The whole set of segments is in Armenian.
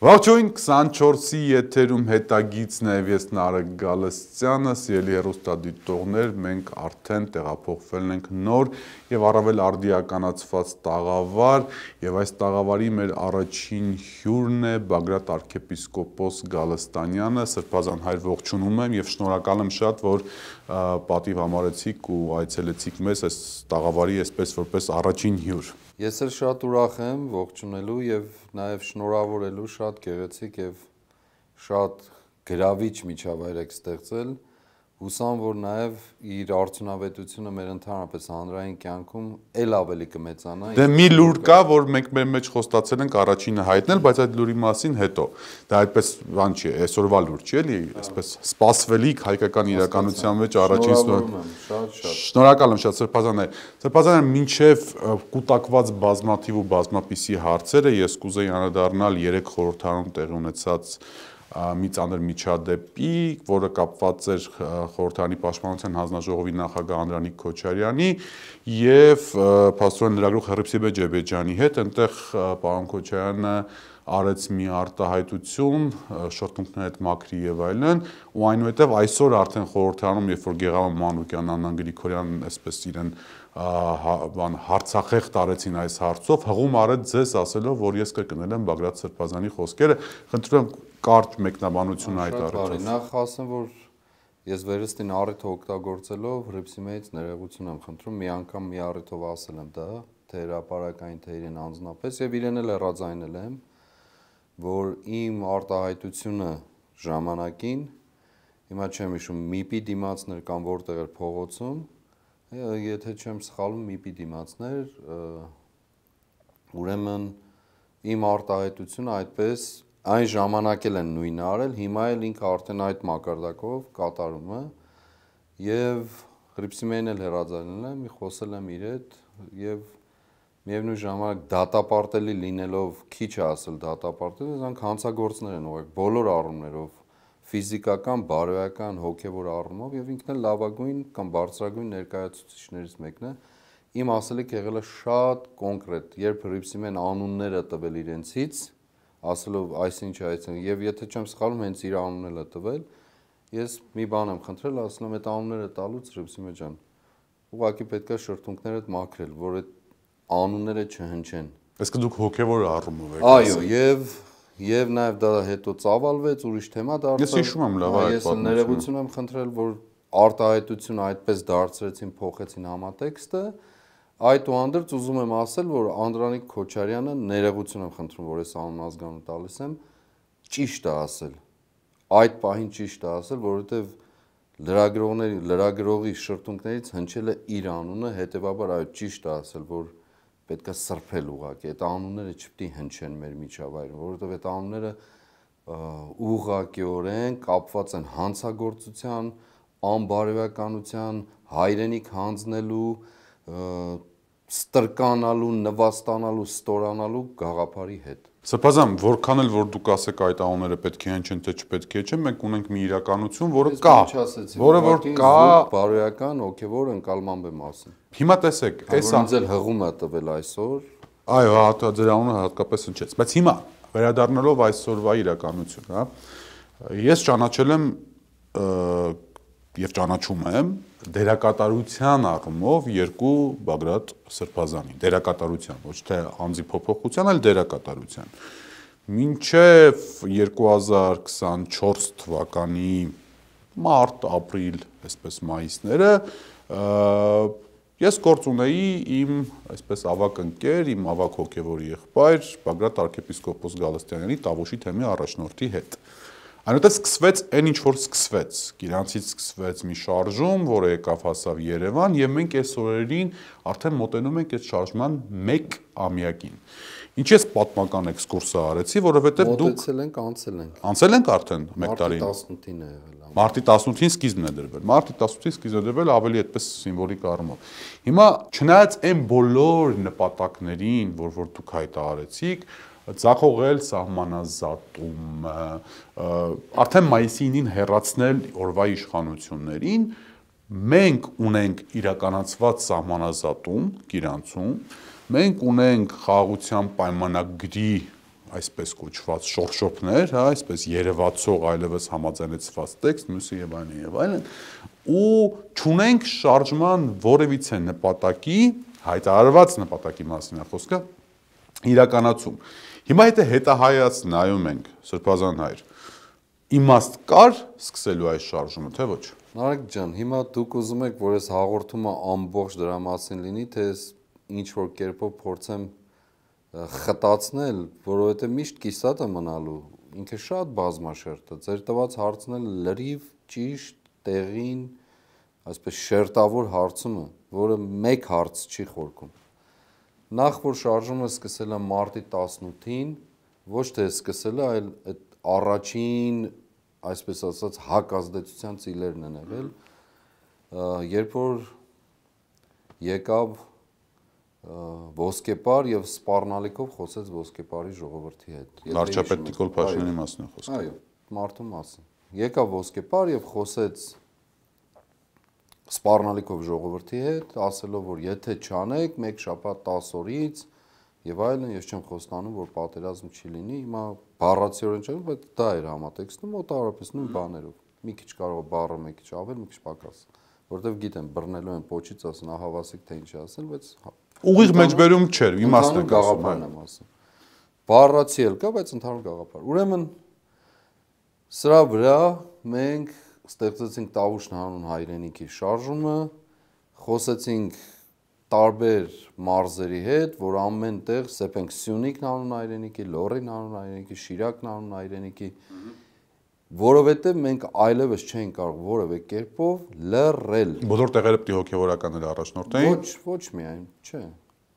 Ողջույն 24-ի եթերում հետագիծն է ես Նարեկ Գալստյանը, սիրելի հեռուստադիտողներ, մենք արդեն տեղափոխվել ենք նոր եւ առավել արդիականացված տաղավար եւ այս տաղավարի մեր առաջին հյուրն է Բագրատ arczepiskopos Գալստանյանը, Սրբազան հայր ողջունում եմ եւ շնորհակալ եմ շատ, որ պատիվ համարեցիք ու այցելեցիք մեզ այս տաղավարի այսպես որպես առաջին հյուր։ Ես էլ շատ ուրախ եմ ողջունելու եւ նաեւ շնորհավորելու շատ գեղեցիկ եւ շատ գրավիչ միջավայր եք ստեղծել։ Հուսամ, որ նաեւ իր արդյունավետությունը մեր ընդհանրապես հանրային կյանքում ել ավելի կմեծանա։ Դե մի լուր կա, որ մենք մեր մեջ խոստացել ենք առաջինը հայտնել, բայց այդ լուրի մասին հետո։ Դա այդպես բան չի, այսօրվա լուր չի էլի, այսպես սպասվելիք հայկական իրականության մեջ առաջին Շնորհակալ եմ շատ Սրբազան է։ Սրբազան մինչև կուտակված բազմաթիվ ու բազմապիսի հարցերը ես կուզեի անդրադառնալ 3 խորհրդարանում տեղի ունեցած մի ծանր միջադեպի, որը կապված էր խորհրդարանի պաշտպանության հանձնաժողովի նախագահ Անդրանիկ Քոչարյանի եւ փաստորեն լրագրող Հռիփսիմե Ջեբեջյանի հետ, այնտեղ պարոն Քոչարյանը արեց մի արտահայտություն, շրթունքների հետ մաքրի եւ այլն, ու այնուհետեւ այսօր արդեն խորհրդարանում, երբ որ Գեղամ Մանուկյանն, Աննան Գրիգորյանն այսպես իրեն հարցախեղ տարեցին այս հարցով, հղում արեց ձեզ ասելով, որ ես կրկնել եմ Բագրատ Սրբազանի խոսքերը, խնդրում եմ կարճ մեկնաբանություն այդ առիթով։ Նախ ասեմ, որ ես վերստին առիթը օգտագործելով Հռիփսիմեից ներողություն եմ խնդրում, մի անգամ մի առիթով ասել եմ դա, թե հրապարակային, թե իրեն անձնապես եւ իրեն էլ հեռացայնել եմ, որ իմ արտահայտությունը ժամանակին, հիմա չեմ հիշում, MIP-ի դիմացներ կամ որտեղ էր փողոցում, եթե չեմ սխալվում, MIP-ի դիմացներ, ուրեմն իմ արտահայտությունը այդպես այն ժամանակ էլ են նույնը արել, հիմա էլ ինքը արդեն այդ մակարդակով կատարում է եւ Հռիփսիմեին էլ հեռացանել եմ, խոսել եմ իր հետ եւ միևնույն ժամանակ դատապարտելի լինելով քիչ է ասել դատապարտել, դրանք հանցագործներ են ուղղակի բոլոր առումներով, ֆիզիկական, բարոյական, հոգեվոր առումով եւ ինքն էլ լավագույն կամ բարձրագույն ներկայացուցիչներից մեկն է։ Իմ ասելիք եղել է շատ կոնկրետ, երբ Հռիփսիմեն անունները տվել իրենցից, ասելով այսինչ եւ եթե չեմ սխալվում, հենց իր անունն է տվել, ես մի բան եմ խնդրել, ասել եմ այդ անունները տալուց Հռիփսիմե ջան, ուղղակի պետքա շրթունքներդ մաքրել, որ այդ անունները չհնչեն։ Իսկ դուք հոգեվոր առումով եք։ Այո, եւ նաեւ դա հետո ծավալվեց, ուրիշ թեմա դարձավ։ Ես հիշում եմ լավ այդ պատմությունը։ Ես ներողություն եմ խնդրել, որ արտահայտությունը այդպես դարձրեցին, փոխեցին համատեքստը։ Այդուհանդերձ ուզում եմ ասել, որ Անդրանիկ Քոչարյանը ներողություն եմ խնդրում, որ ես անուն ազգանուն տալիս եմ, ճիշտ է ասել։ Այդ պահին ճիշտ է ասել, որովհետեւ լրագրողի շրթունքներից հնչել է իր անունը, հետեւաբար այո ճիշտ է ասել, որ պետք է սրբել ուղղակի, այդ անունները չպետք է հնչեն մեր միջավայրում, որովհետեւ այդ անունները ուղղակիորեն կապված են հանցագործության, անբարոյականության, հայրենիք հանձնելու, ստրկանալու, նվաստանալու, ստորանալու գաղափարի հետ։ Սրբազան, որքան էլ որ դուք ասեք այդ անունները պետք է հնչեն, թե չպետք է հնչեն, մենք ունենք մի իրականություն, որը կա, որը որ կա բարոյական, հոգեվոր ընկալման բեմ ասում։ Հիմա տեսեք, այս ինձ էլ հղում է տվել այսօր։ Այո, հա, ձեր անունը հատկապես հնչեց, բայց հիմա վերադառնալով այսօրվա իրականություն, հա, ես ճանաչել եմ եւ ճանաչում եմ դերակատարության առումով երկու Բագրատ Սրբազանի, դերակատարության, ոչ թե անձի փոփոխության, այլ դերակատարության։ Մինչև 2024 թվականի մարտ, ապրիլ, այսպես մայիսները ես գործ ունեի իմ այսպես ավակ ընկեր, իմ ավակ հոգևոր եղբայր Բագրատ arczepiskopos Գալստյանի Տավուշի թեմի առաջնորդի հետ։ Այնուհետև սկսվեց այն ինչ որ սկսվեց, իրանցից սկսվեց մի շարժում, որը եկավ հասավ Երևան եւ մենք այս օրերին արդեն մոտենում ենք այդ շարժման 1 ամյակին։ Ինչ ես պատմական էքսկուրսը արեցի, որովհետեւ դուք անցել ենք արդեն 1 տարին։ Մարտի 18-ին սկիզբն է դրվել։ Մարտի 18-ին սկիզբն է դրվել ավելի այդպես սիմվոլիկ առումով։ Հիմա չնայած այն բոլոր նպատակներին, որ դուք հայտարարեցիք, Ձախողել սահմանազատում, արդեն մայիսի 9-ին հեռացնել օրվա իշխանություններին, մենք ունենք իրականացված սահմանազատում Գիրանցում, մենք ունենք խաղաղության պայմանագրի այսպես կոչված շորշոփներ, հա, այսպես երևացող այլևս համաձայնեցված տեքստ, մյուսը եւ այլն, ու չունենք շարժման որևիցե նպատակի, հայտարարված նպատակի մասին է խոսքը, իրականացում։ Հիմա հետահայաց նայում ենք, Սրբազան հայր, իմաստ կար սկսելու այս շարժումը, թե ոչ։ Նարեկ ջան, հիմա դուք ուզում եք, որ այս հաղորդումը ամբողջ դրա մասին լինի, թե ինչ որ կերպով փորձեմ խտացնել, որովհետև միշտ կիսատ է մնալու, ինքը շատ բազմաշերտ է, ձեր տված հարցն էլ լրիվ ճիշտ տեղին, այսպես շերտավոր հարցումը, որը մեկ հարց չի խորքում։ Նախ որ շարժումը սկսել է մարտի 18-ին, ոչ թե սկսել է, այլ այդ առաջին, այսպես ասած, հակազդեցության ծիլերն են եղել, երբ որ եկավ ոսկեպար եւ սպառնալիքով խոսեց ոսկեպարի ժողովրդի հետ։ Վարչապետ Նիկոլ Փաշինյանի մասին է խոսքը։ Այո, մարդու մասին։ Եկավ ոսկեպար եւ խոսեց սպառնալիքով ժողովրդի հետ, ասելով, որ եթե չանեք, մեկ շաբաթ 10 օրից եւ այլն, ես չեմ խոստանում, որ պատերազմ չի լինի, հիմա բառացիորեն չէ, բայց դա էր համատեքստում, մոտավորապես նույն բաներով։ Մի քիչ կարող է բառը մի քիչ ավել, մի քիչ պակաս, որովհետեւ գիտեմ, բռնելու են պոչից ասեն, ահա վասիկ թե ինչ ասել, բայց ուղիղ մեջբերում չէր, իմաստը ասում։ Բառացի էլ կա, բայց ընդհանուր գաղափար։ Ուրեմն սրա վրա մենք ստեղծեցինք Տավուշն հանուն հայրենիքի շարժումը, խոսեցինք տարբեր մարզերի հետ, որ ամեն տեղ սեպենք Սյունիքն հանուն հայրենիքի, Լոռին հանուն հայրենիքի, Շիրակն հանուն հայրենիքի, որովհետև մենք այլևս չենք կարող որևէ կերպով լռել։ Բոլոր տեղերը պետք է հոգևորականները առաջնորդեին։ Ոչ միայն, չէ,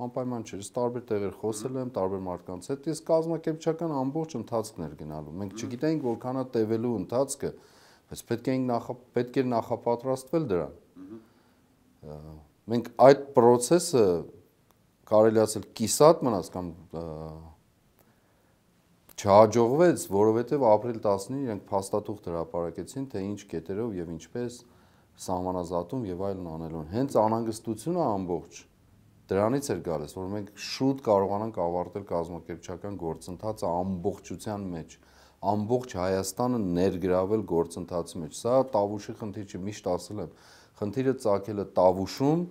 անպայման չէ, ես տարբեր տեղեր խոսել եմ, տարբեր մարդկանց հետ, ես կազմակերպչական ամբողջ ընթացքն էր գնալու։ Մենք չգիտեինք որքան է տևելու ընթացքը, բայց պետք էր նախապատրաստվել դրան։ Մենք այդ process-ը կարելի ասել կիսատ մնաց կամ չհաջողվեց, որովհետև ապրիլ 19-ին իրենք փաստաթուղթ հրապարակեցին, թե ինչ կետերով եւ ինչպես սահմանազատում եւ այլն անելու են։ Հենց անհանգստությունը ամբողջ դրանից էր գալիս, որ մենք շուտ կարողանանք ավարտել կազմակերպչական գործընթացը ամբողջության մեջ, ամբողջ Հայաստանը ներգրավել գործընթացի մեջ։ Սա Տավուշի խնդիր չի, միշտ ասել եմ, խնդիրը ծագել է Տավուշում,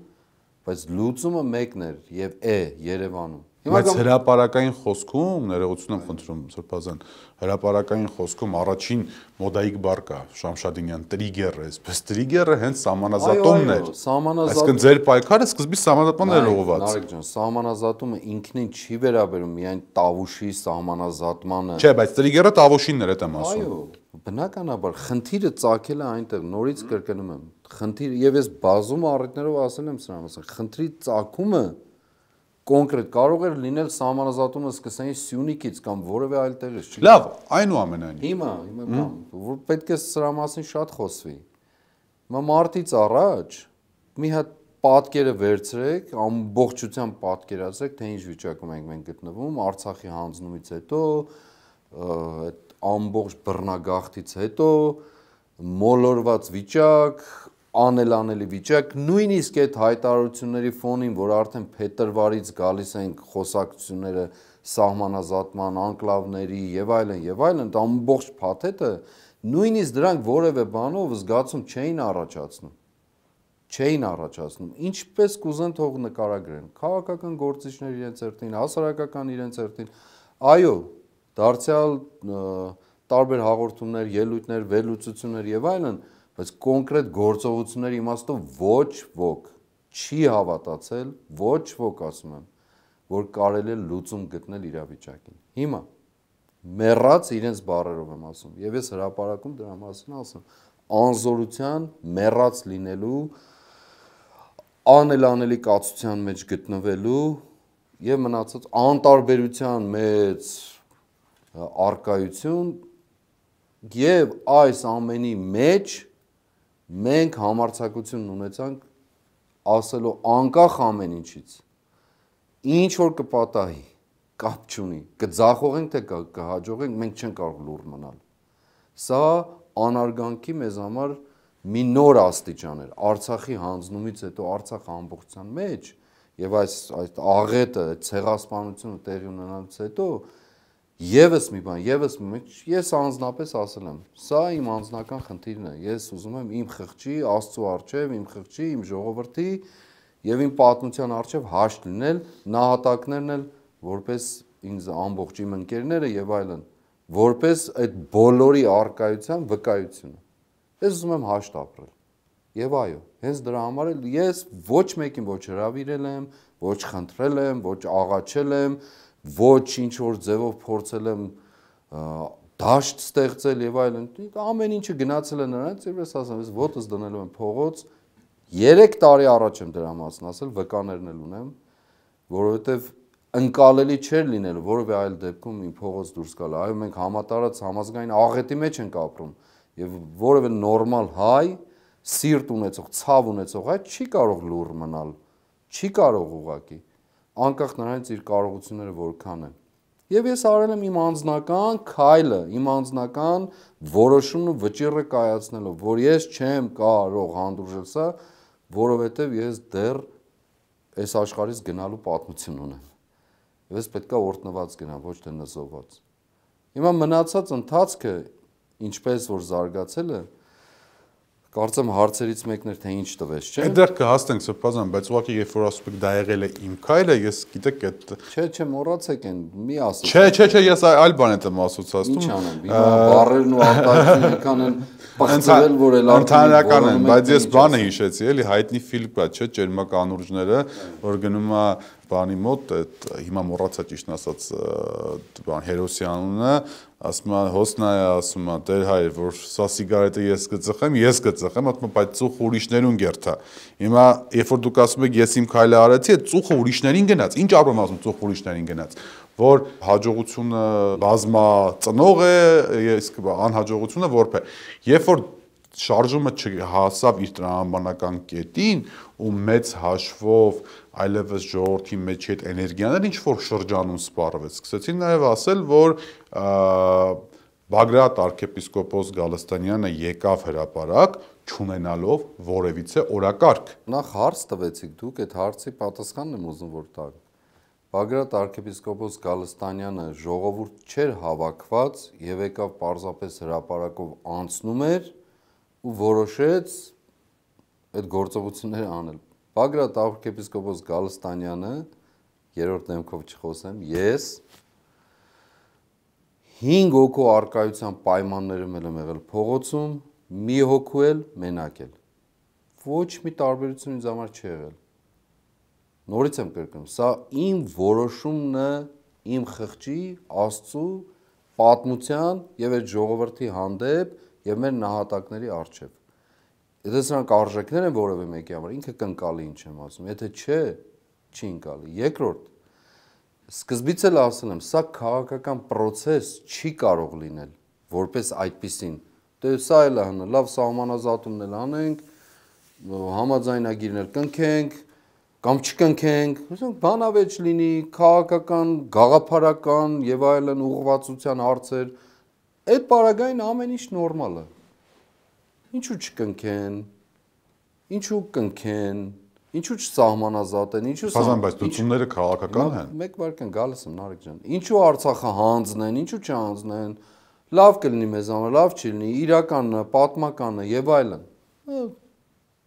բայց լուծումը մեկն էր եւ Երևանում։ Բայց հրապարակային խոսքում, ներողություն եմ խնդրում, Սրբազան, հրապարակային խոսքում առաջին մոդայիկ բառ կա, Շամշադինյան, տրիգերը, այսպես տրիգերը հենց սահմանազատումն էր։ Այսինքն ձեր պայքարը սկզբից սահմանազատման էր ուղղված։ Նարեկ ջան, սահմանազատումը ինքնին չի վերաբերում միայն Տավուշի սահմանազատմանը։ Չէ, բայց տրիգերը Տավուշինն էր, այդ եմ ասում։ Այո, բնականաբար խնդիրը ծագել է այնտեղ, նորից կրկնում եմ, խնդիրը եւ ես բազում առիթներով ասել եմ սրան, ասեմ, խնդրի ծագումը կոնկրետ կարող էր լինել սահմանազատումը սկսեին Սյունիքից կամ որևէ այլ տեղից, չի։ Լավ, այնուամենայնիվ։ Հիմա կամ որ պետք է սրա մասին շատ խոսվի։ Հիմա մարտից առաջ մի հատ պատկերը վերցրեք, ամբողջությամբ պատկերացրեք, թե ինչ վիճակում ենք մենք գտնվում, Արցախի հանձնումից հետո, այդ ամբողջ բռնագաղթից հետո, մոլորված վիճակ, անելանելի վիճակ, նույնիսկ այդ հայտարարությունների ֆոնին, որ արդեն փետրվարից գալիս են խոսակցությունները սահմանազատման, անկլավների եւ այլն, ամբողջ փաթեթը, նույնիսկ դրանք որևէ բանով զգացում չէին առաջացնում, ինչպես կուզեն թող նկարագրեն, քաղաքական գործիչներ իրենց երթին, հասարակական իրենց երթին, այո, դարձյալ տարբեր հաղորդումներ, ելույթներ, վերլուծություններ եւ այլն, բայց կոնկրետ գործողությունների իմաստով ոչ ոք չի հավատացել, ոչ ոք ասում եմ, որ կարելի է լուծում գտնել իրավիճակին։ Հիմա մեռած իրենց բառերով եմ ասում, եւ ես հրապարակում դրա մասին ասում, անզորության մեռած լինելու, անելանելի կացության մեջ գտնվելու եւ մնացած անտարբերության մեծ արկայություն եւ այս ամենի մեջ մենք համարձակություն ունեցանք ասելով անկախ ամեն ինչից ինչ որ կպատահի կապ չունի կձախողենք թե կհաջողենք մենք չենք կարող լուռ մնալ սա անարգանքի մեզ համար մի նոր աստիճան էր Արցախի հանձնումից հետո Արցախ ամբողջության մեջ եւ այս աղետը ցեղասպանությունը տեղի ունենալուց հետո Եվս մի բան, ես անձնապես ասել եմ, սա իմ անձնական խնդիրն է, ես ուզում եմ իմ խղճի, Աստծո առջև, իմ խղճի, իմ ժողովրդի եւ իմ պատմության առջև հաշտ լինել, նահատակներն էլ որպես ինձ ամբողջ իմ ընկերները եւ այլն, որպես այդ բոլորի արկայության վկայությունը։ Ես ուզում եմ հաշտ ապրել։ Եվ այո, հենց դրա համար էլ ես ոչ մեկին ոչ հրավիրել եմ, ոչ խնդրել եմ, ոչ աղաչել եմ, ոչ ինչ որ ձևով փորձել եմ դաշտ ստեղծել եւ այլն, ամեն ինչը գնացել է նրանց, եւ ես ասեմ, ես ոտս դնելու եմ փողոց, 3 տարի առաջ եմ դրա մասին ասել, վկաներն էլ ունեմ, որովհետեւ ընկալելի չէր լինել որևէ այլ դեպքում իմ փողոց դուրս գալ։ Այո, մենք համատարած համազգային աղետի մեջ ենք ապրում եւ որևէ նորմալ հայ, սիրտ ունեցող, ցավ ունեցող հայ չի կարող լուռ մնալ, չի կարող ուղակի, անկախ նրանից իր կարողությունները որքան են։ Եվ ես արել եմ իմ անձնական քայլը, իմ անձնական որոշումն ու վճիռը կայացնելով, որ ես չեմ կարող հանդուրժել սա, որովհետև ես դեռ այս աշխարհից գնալու պատմություն ունեմ։ Եվ ես պետքա օրտնված գնամ, ոչ թե նզոված։ Հիմա մնացած ընթացքը, ինչպես որ զարգացել է, կարծեմ հարցերից մեկն էր թե ինչ տվեց, չէ՞։ Դեռ կհասնենք Սրբազան, բայց ուղղակի երբ որ ասում եք դա եղել է իմ քայլը, ես գիտեք այդ Չէ, մոռացեք են, մի ասեք։ Չէ, ես այլ բան եմ ասոցացնում։ Ինչ անեմ, հիմա բառերն ու արտահայտությունն այնքան են պղծվել, որ էլ ընդհանրական են, բայց ես բանը հիշեցի, էլի հայտնի ֆիլմ կա, չէ, Ճերմակ անուրջները, որ գնում է բանի մոտ, այդ հիմա մոռացա ճիշտն ասած, բան հերոսի անունը, ասում է հոսնա է, ասում է Տեր հայր, որ սա սիգարետը ես կծխեմ, ասում է բայց ծուխ ուրիշներուն գերթա։ Հիմա երբ որ դուք ասում եք ես իմ քայլը արեցի, այդ ծուխը ուրիշներին գնաց։ Ինչ ապրում ասում ծուխ ուրիշներին գնաց, որ հաջողությունը բազմա ծնող է, իսկ անհաջողությունը որբ է։ Երբ որ շարժումը չհասավ իր տրամաբանական կետին ու մեծ հաշվով այլևս ժողովրդի մեջ այդ էներգիաներ ինչ որ շրջանում սպառվեց, սկսեցին նաև ասել, որ Բագրատ arczepiskopos Գալստանյանը եկավ հրապարակ չունենալով որևիցե օրակարգ։ Նախ հարց տվեցիք դուք, այդ հարցի պատասխանն եմ ուզում որ տաք։ Բագրատ arczepiskopos Գալստանյանը ժողովուրդ չէր հավաքված եւ եկավ պարզապես հրապարակով անցնում էր ու որոշեց այդ գործողությունները անել։ Բագրատ arczepiskopos Գալստանյանը, երրորդ դեմքով չխոսեմ, ես 5 հոգու արկայության պայմաններում եմ եղել փողոցում, մի հոգու էլ մենակ էլ։ Ոչ մի տարբերություն ինձ համար չի եղել։ Նորից եմ կրկնում, սա իմ որոշումն է, իմ խղճի, Աստծո պատմության եւ այդ ժողովրդի հանդեպ եւ մեր նահատակների առջև։ Եթե սրանք արժեքներ են որևէ մեկի համար, ինքը կընկալի ինչ եմ ասում, եթե չէ, չի ընկալի։ Երկրորդ, սկզբից էլ ասել եմ, սա քաղաքական process չի կարող լինել, որպես այդպիսին։ Դե սա էլ է հնա, լավ սահմանազատումն էլ անենք, համաձայնագիրն էլ կնքենք, կամ չկնքենք, բանավեճ լինի, քաղաքական, գաղափարական եւ այլն ուղղվածության հարցեր, այդ պարագային ամեն ինչ նորմալ է։ Ինչու չկնքեն, ինչու կնքեն, ինչու չսահմանազատեն, ինչու Բազան, բայց լուծումները քաղաքական են։ Մեկ վարքան գալիս եմ Նարեկ ջան։ Ինչու Արցախը հանձնեն, ինչու չհանձնեն, լավ կլինի մեզ համար, լավ չի լինի, իրականն է, պատմականն է եւ այլն։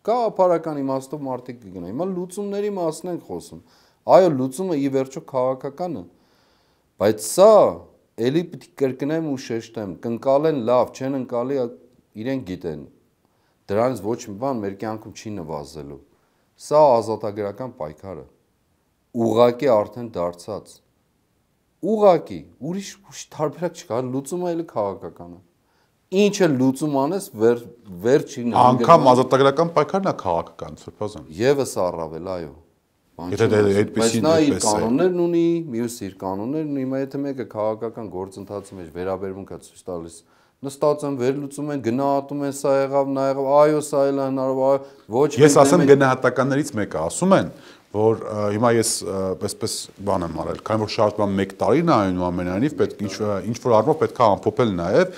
Գաղափարական իմաստով մարդիկ կգնան։ Հիմա լուծումների մասն ենք խոսում։ Այո, լուծումը ի վերջո քաղաքական է։ Բայց սա էլի պետք է կրկնեմ ու շեշտեմ, կընկալեն լավ, չեն ընկալի իրենք գիտեն։ Դրանից ոչ մի բան մեր կյանքում չի նվազելու։ Սա ազատագրական պայքար է։ Ուղղակի արդեն դարձած։ Ուղղակի, ուրիշ տարբերակ չկա, լուծումը էլի քաղաքական է։ Ինչ էլ լուծում անես, վերջին անգամ ազատագրական պայքարն է քաղաքական, Սրբազան։ Եվս առավել, այո։ Եթե այդպեսին նա իր կանոններն ունի, մյուսը իր կանոններն ունի, հիմա եթե մեկը քաղաքական գործընթացի մեջ վերաբերմունք է ցույց տալիս, նստած են, վերլուծում են, գնահատում են, սա եղավ, նա եղավ, այո, սա էլ է հնարավոր, ոչ։ Ես ասեմ գնահատականներից մեկը ասում են, որ հիմա ես այսպես բան եմ արել, քանի որ շարժման 1 տարին է այնուամենայնիվ պետք ինչ որ առումով պետք է ամփոփել նաև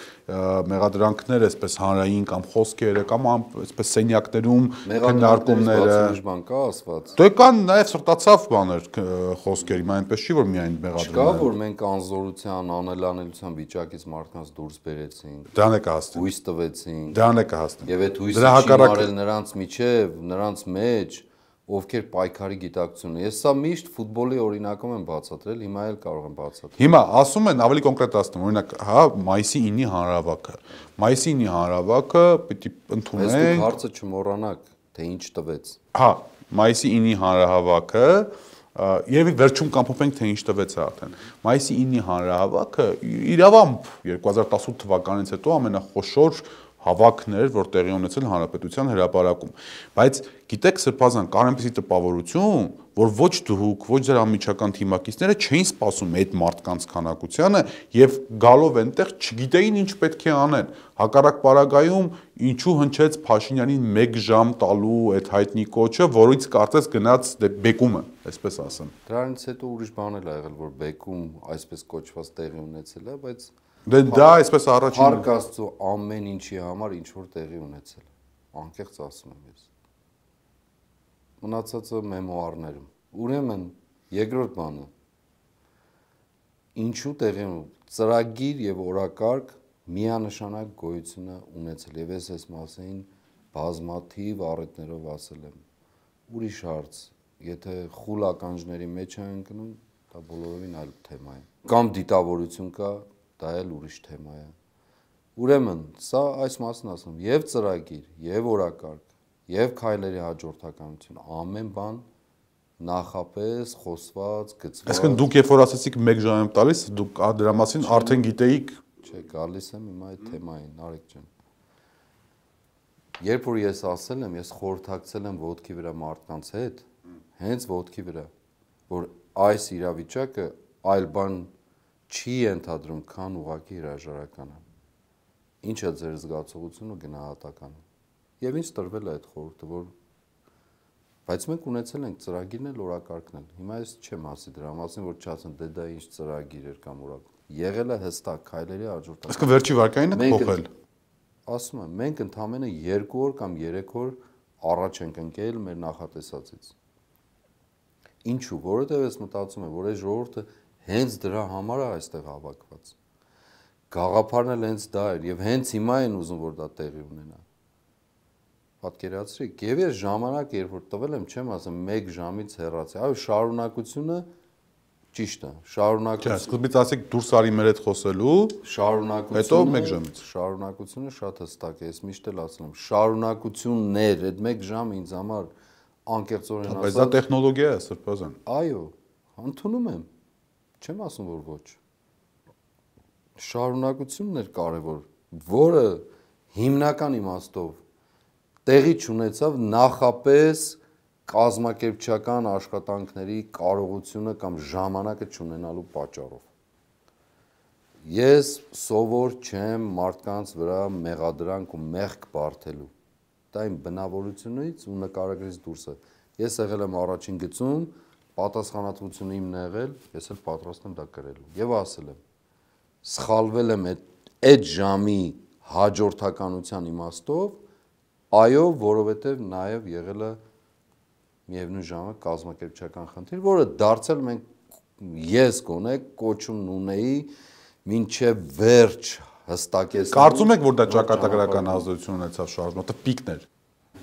մեղադրանքները, այսպես հանրային կամ խոսքերը կամ այսպես սենյակներում քննարկումները։ Ուրիշ բան կա ասված։ Դե կան նաև սրտացավ բաներ խոսքեր, հիմա այնպես չի որ միայն մեղադրում։ Չկա որ մենք անզորության, անելանելիության վիճակից մարդկանց դուրս բերեցինք։ Դրան է կհասնի։ Հույս տվեցինք։ Դրան է կհասնի։ Եվ այդ հույսը չի մարել նրանց միջև, նրանց մեջ, ովքեր պայքարի գիտակցություն։ Ես սա միշտ ֆուտբոլի օրինակում եմ բացատրել, հիմա էլ կարող եմ բացատրել։ Հիմա ասում են ավելի կոնկրետացնում, օրինակ, հա, մայիսի 9-ի հանրահավաքը։ Մայիսի 9-ի հանրահավաքը պիտի ընդունենք։ Այս դուք հարցը չմոռանաք, թե ինչ տվեց։ Հա, մայիսի 9-ի հանրահավաքը Եվ վերջում կամփոփենք թե ինչ տվեց է արդեն։ Մայիսի 9-ի հանրահավաքը իրավամբ 2018 թվականից հետո ամենախոշոր հավաքն էր, որ տեղի ունեցել Հանրապետության հրապարակում։ Բայց գիտեք Սրբազան, կար այնպիսի տպավորություն, որ ոչ դուք, ոչ ձեր անմիջական թիմակիցները չէին սպասում այդ մարդկանց քանակությանը եւ գալով այնտեղ չգիտեին ինչ պետք է անեն։ Հակառակ պարագայում ինչու հնչեց Փաշինյանին 1 ժամ տալու այդ հայտնի կոչը, որից կարծես գնաց բեկումը, այսպես ասեմ։ Դրանից հետո ուրիշ բան էլ ա եղել, որ բեկում այսպես կոչված տեղի ունեցել է, բայց դա այսպես առաջին Փառք Աստծո ամեն ինչի համար ինչ որ տեղի ունեցել։ Անկեղծ ասում եմ ես։ Մնացածը մեմուարներում։ Ուրեմն երկրորդ բանը ինչու տեղի ծրագիր եւ օրակարգ միանշանակ գոյություն ունեցել եւ ես այս մասին բազմաթիվ առիթներով ասել եմ։ Ուրիշ հարց, եթե խուլ ականջների մեջ է ընկնում, դա բոլորովին այլ թեմա է։ Կամ դիտավորություն կա, դա էլ ուրիշ թեմա է։ Ուրեմն, սա այս մասն ասում, եւ ծրագիր, եւ օրակարգ, եւ քայլերի հաջորդականություն, ամեն բան նախապես խոսված, գծված։ Այսինքն դուք երբ որ ասացիք 1 ժամ եմ տալիս, դուք դրա մասին արդեն գիտեիք։ Չէ, գալիս եմ հիմա այդ թեմային, Նարեկ ջան։ Երբ որ ես ասել եմ, ես խորհրդակցել եմ ոտքի վրա մարդկանց հետ, հենց ոտքի վրա, որ այս իրավիճակը այլ բան չի ենթադրում, քան ուղղակի հրաժարականը։ Ինչ է ձեր զգացողությունը գնահատականը։ Եվ ինձ տրվել է այդ խորհուրդը, որ բայց մենք ունեցել ենք ծրագիրն էլ օրակարգն էլ։ Հիմա ես չեմ ասի դրա մասին, որ չասեմ, դե դա ինչ ծրագիր էր կամ օրակարգ։ Եղել է հստակ քայլերի հաջորդական։ Իսկ վերջի վարքային եք փոխել։ Ասում եմ, մենք ընդամենը 2 օր կամ 3 օր առաջ ենք ընկել մեր նախատեսածից։ Ինչու՞, որովհետև ես մտածում եմ, որ այս ժողովուրդը հենց դրա համար է այստեղ հավաքված։ Գաղափարն էլ հենց դա էր եւ հենց հիմա են ուզում որ դա տեղի ունենա։ Պատկերացրեք, եւ ես ժամանակ երբ որ տվել եմ, չեմ ասում 1 ժամից հեռացի։ Այո, շարունակությունը ճիշտ է։ Շարունակությունը։ Սկզբից ասեք դուրս արի մեր հետ խոսելու, շարունակությունը հետո 1 ժամից։ Շարունակությունը շատ հստակ է, ես միշտ էլ ասում եմ, շարունակություններ, այդ 1 ժամ ինձ համար անկեղծորեն ասած։ Բայց դա տեխնոլոգիա է, Սրբազան։ Այո, ընդունում եմ։ Չեմ ասում որ ոչ։ Շարունակությունն էր կարևոր, որը հիմնական իմաստով տեղի չունեցավ նախապես կազմակերպչական աշխատանքների կարողությունը կամ ժամանակը չունենալու պատճառով։ Ես սովոր չեմ մարդկանց վրա մեղադրանք ու մեղք բարթելու։ Դա իմ բնավորությունից ու նկարագրից դուրս է։ Ես եղել եմ առաջին գծում, պատասխանատվությունը իմն է եղել, ես էլ պատրաստ եմ դա կրելու։ Եվ ասել եմ, սխալվել եմ այդ ժամի հաջորդականության իմաստով, այո, որովհետև նաև եղել է միևնույն ժամանակ կազմակերպչական խնդիր, որը դարձել մենք ես գոնե կոչումն ունեի մինչև վերջ հստակեցնել։ Կարծում եք, որ դա ճակատագրական ազդեցություն ունեցավ շարժումը, տպիկն էր։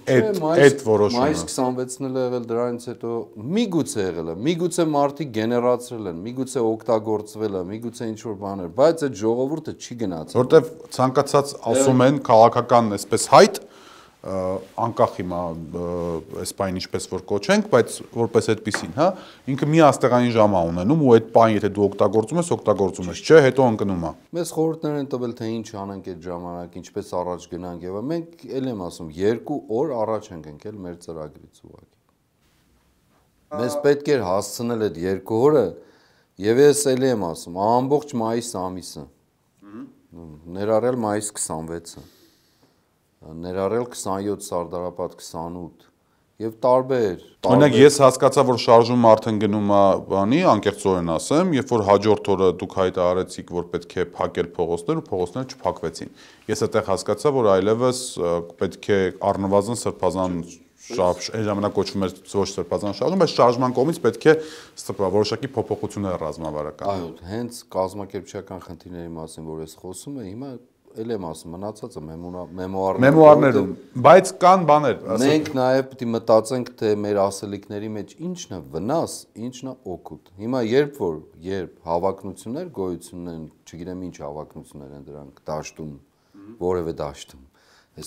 Այդ որոշումը։ Մայիս 26-ն էլ եղել դրանից հետո միգուցե եղել է, միգուցե մարդիկ գեներացրել են, միգուցե օգտագործվել է, միգուցե ինչ որ բաներ, բայց այդ ժողովուրդը չի գնացել։ Որտեվ ցանկացած ասում են քաղաքական այսպես հայտ անկախ հիմա այս բան ինչպես որ կոչենք, բայց որպես այդպեսին, հա, ինքը մի աստեղային ժամ է ունենում ու այդ բան եթե դու օգտագործում ես, չէ, հետո ընկնում է։ Մեզ խորհուրդներ են տվել թե ինչ անենք այդ ժամանակ, ինչպես առաջ գնանք եւ մենք ել եմ ասում 2 օր առաջ ենք ընկել մեր ծրագրից ուղղակի։ Մեզ պետք էր հասցնել այդ 2 օրը եւ ես ելի եմ ասում ամբողջ մայիս ամիսը։ Ներառյալ մայիս 26-ը։ Ներառել 27 Սարդարապատ 28 եւ տարբեր։ Օրինակ ես հասկացա, որ շարժումը արդեն գնում է բանի, անկեղծորեն ասեմ, երբ որ հաջորդ օրը դուք հայտարարեցիք, որ պետք է փակել փողոցներ ու փողոցները չփակվեցին։ Ես այդտեղ հասկացա, որ այլևս պետք է առնվազն սրբազան այն ժամանակ կոչվում էր ոչ սրբազան շարժում, բայց շարժման կողմից պետք է որոշակի փոփոխություններ ռազմավարական։ Այո, հենց կազմակերպչական խնդիրների մասին, որ ես խոսում եմ, հիմա էլ եմ ասում, մնացածը մեմուարներում, բայց կան բաներ։ Մենք նաև պետք է մտածենք, թե մեր ասելիքների մեջ ինչն է վնաս, ինչն է օգուտ։ Հիմա երբ հավակնություններ գոյություն են, չգիտեմ ինչ հավակնություններ են դրանք, դաշտում, որևէ դաշտում։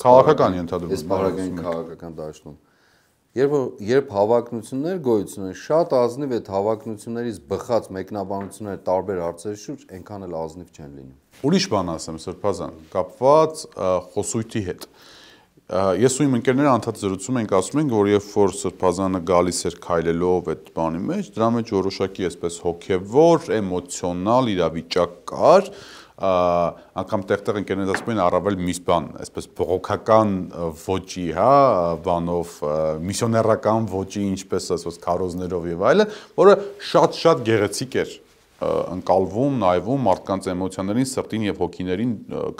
Քաղաքական ենթադրում։ Այս բաղրագային քաղաքական դաշտում։ Երբ հավակնություններ գոյություն են, շատ ազնիվ այդ հավակնություններից բխած մեկնաբանությունները տարբեր հարցերի շուրջ այնքան էլ ազնիվ չեն լինում։ Ուրիշ բան ասեմ, Սրբազան, կապված խոսույթի հետ։ Ես ու իմ ընկերները անդադ զրուցում ենք, ասում ենք, որ երբ որ Սրբազանը գալիս էր քայլելով այդ բանի մեջ, դրա մեջ որոշակի այսպես հոգևոր, էմոցիոնալ իրավիճակ կար, անգամ տեղ-տեղ ընկերներս ասում են առավել միս բան, այսպես բողոքական ոճի, հա, բանով, միսիոներական ոճի, ինչպես ասած քարոզներով եւ այլն, որը շատ գեղեցիկ էր ընկալվում, նայվում մարդկանց էմոցիաներին, սրտին եւ հոգիներին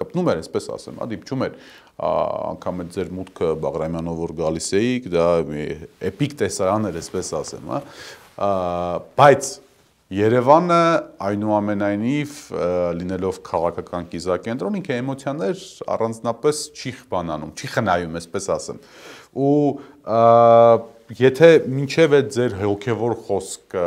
կպնում էր, այսպես ասեմ, հա, դիպչում էր անգամ այդ ձեր մուտքը Բաղրամյանով որ գալիս էիք, դա էպիկ տեսարան էր, այսպես ասեմ, հա, բայց Երևանը այնուամենայնիվ լինելով քաղաքական կիզակենտրոն ինքը էմոցիաներ առանձնապես չի խբանանում, չի խնայում, այսպես ասեմ։ Ու եթե մինչև այդ ձեր հոգևոր խոսքը,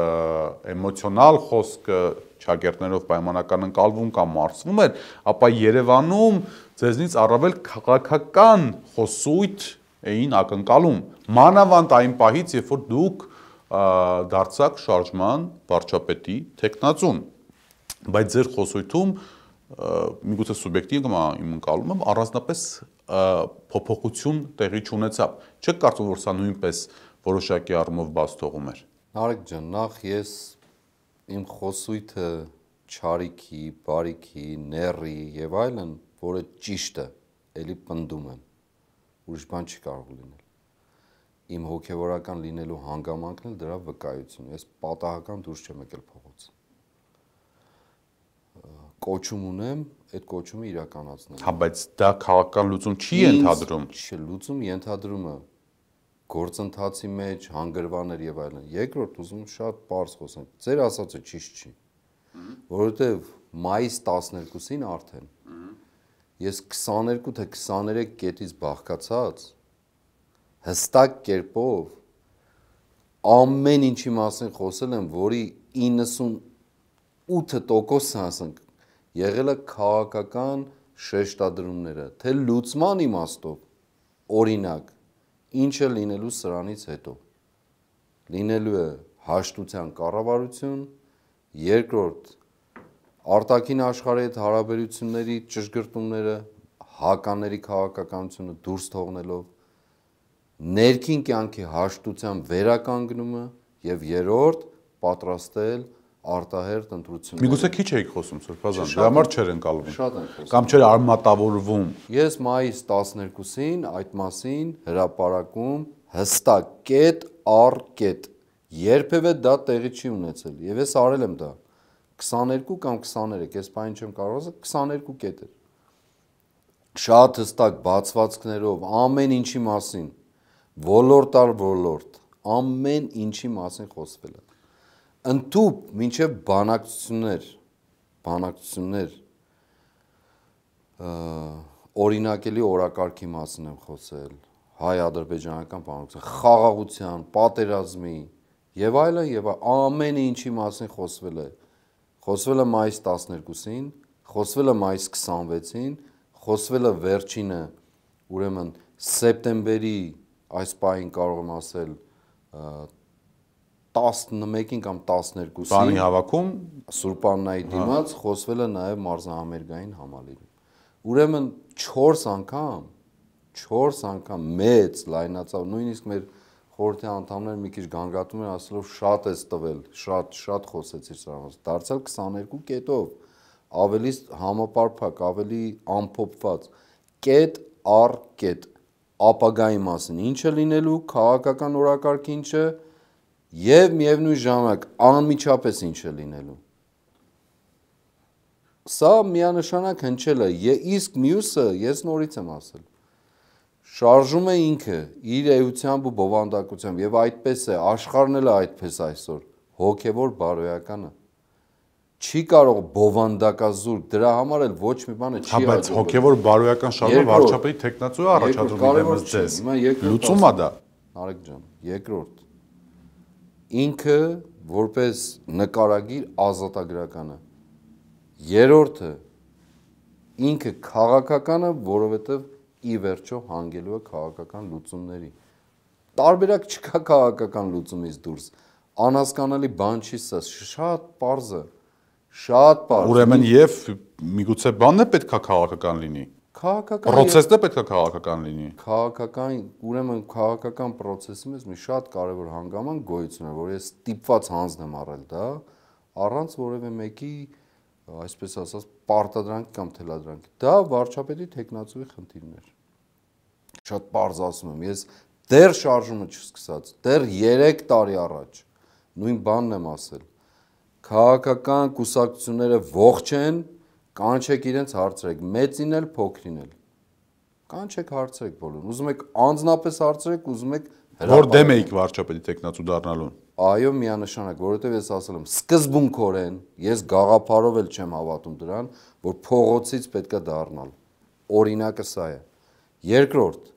էմոցիոնալ խոսքը ճակերտներով պայմանական ընկալվում կամ մարսվում էր, ապա Երևանում ձեզնից առավել քաղաքական խոսույթ էին ակնկալում։ Մանավանդ այն պահից, երբ որ դուք դարձակ շարժման վարչապետի թեկնածուն, բայց ձեր խոսույթում միգուցե սուբյեկտիվ իմ ընկալում եմ առանձնապես փոփոխություն տեղի չունեցավ։ Չեք կարծում, որ սա նույնպես որոշակի առումով բաց թողում էր։ Նարեկ ջան, նախ ես իմ խոսույթը չարիքի, բարիքի, նեռի եւ այլն, որը ճիշտ է, էլի պնդում եմ։ Ուրիշ բան չի կարող լինել։ Իմ հոգևորական լինելու հանգամանքն էլ դրա վկայությունն է։ Ես պատահական դուրս չեմ եկել փողոց։ Կոչում ունեմ, այդ կոչումը իրականացնել։ Հա, բայց դա քաղաքական լուծում չի ենթադրում։ Լուծում ենթադրումը գործընթացի մեջ հանգրվաներ եւ այլն։ Երկրորդ ուզում շատ པարզ խոսենք։ Ձեր ասածը ճիշտ չի։ Որովհետեւ մայիս 12-ին արդեն ես 22 թե 23 կետից բաղկացած հստակ կերպով ամեն ինչի մասին խոսել եմ, որի 98%-ը ասենք եղել է քաղաքական շեշտադրումները, թե լուծման իմաստով, օրինակ, ինչը լինելու սրանից հետո։ Լինելու է հաշտության կառավարություն, երկրորդ արտաքին աշխարհի հետ հարաբերությունների ճշգրտումները, հականների քաղաքականությունը դուրս թողնելով, ներքին կյանքի հաշտության վերականգնումը եւ երրորդ պատրաստել արտահերտ ընտրություններ։ Միգուցե քիչ էիք խոսում, Սրբազան, դրա համար չէր ընկալվում։ Շատ ենք խոսում։ Կամ չէր արմատավորվում։ Ես մայիս 12-ին այդ մասին հրապարակում հստակ կետ առ կետ, երբևէ դա տեղի չի ունեցել եւ ես արել եմ դա 22 կամ 23, ես բան չեմ կարող ասել, 22 կետ էր։ Շատ հստակ բացվածքներով ամեն ինչի մասին, ոլորտ առ ոլորտ, ամեն ինչի մասին խոսվել է։ Ընդཐུպ մինչև բանակցություններ օրինակելի օրակարգի մասին եմ խոսել, հայ-ադրբեջանական բանակցության, խաղաղության, պատերազմի եւ այլն ամեն ինչի մասին խոսվել է։ Խոսվել է մայիս 12-ին, խոսվել է մայիս 26-ին, խոսվել է վերջինը, ուրեմն սեպտեմբերի այս պահին կարող եմ ասել 11-ին կամ 12-ին բանի հավաքում Սուրբ Աննայի դիմաց խոսվել է նաև մարզահամերգային համալիրում։ Ուրեմն 4 անգամ մեծ լայնածավ, նույնիսկ մեր խորհրդի անդամները մի քիչ գանգատում են ասելով շատ էս տվել, շատ խոսեցիր սրա մասին, դարձյալ 22 կետով, ավելի համապարփակ, ավելի ամփոփված, կետ առ կետ, ապագայի մասին ինչ է լինելու, քաղաքական օրակարգ ինչ է եւ միևնույն ժամանակ անմիջապես ինչ է լինելու։ Սա միանշանակ հնչել է, իսկ մյուսը ես նորից եմ ասել։ Շարժում է ինքը իր էությամբ ու բովանդակությամբ եւ այդպես է, աշխարհն էլ է այդպես այսօր, հոգեվոր բարոյականը չի կարող բովանդակազուր, դրա համար էլ ոչ մի բանը չի հաջողվում։ Բայց հոգեվոր բարոյական շարժումը վարչապետի տեխնացուի առաջադրում դեմս ձեզ։ Լուծում է դա։ Արեգ ջան, երկրորդ ինքը որպես նկարագիր ազատագրականը։ Երրորդը ինքը քաղաքականը, որովհետև ի վերջո հանգելու է քաղաքական լուծումների։ Տարբերակ չկա քաղաքական լուծումից դուրս։ Անհասկանալի բան չի սա, շատ պարզ է, շատ պարզ։ Ուրեմն եւ միգուցե բանն է պետքա քաղաքական լինի։ Քաղաքական պրոցեսն է պետքա քաղաքական լինի։ Քաղաքական, ուրեմն քաղաքական process-ի մեջ մի շատ կարևոր հանգամանք գոյություն է, որ ես ստիպված հանձն եմ առել դա, առանց որևէ մեկի, այսպես ասած, պարտադրանք կամ թելադրանք։ Դա վարչապետի տեխնացուի խնդիրն էր։ Շատ պարզ ասում եմ, ես դեռ շարժումը չսկսած, դեռ 3 տարի առաջ նույն բանն եմ ասել։ Քաղաքական կուսակցությունները ողջ են, կանչեք իրենց հարցրեք, մեծին էլ, փոքրին էլ։ Կանչեք հարցրեք բոլորին։ Ուզում եք անձնապես հարցրեք, ուզում եք Որ դեմ էիք վարչապետի տեխնացու դառնալուն։ Այո, միանշանակ, որովհետև ես ասել եմ, սկզբունքորեն ես գաղափարով էլ չեմ հավատում դրան, որ փողոցից պետքա դառնալ։ Օրինակը սա է։ Երկրորդ,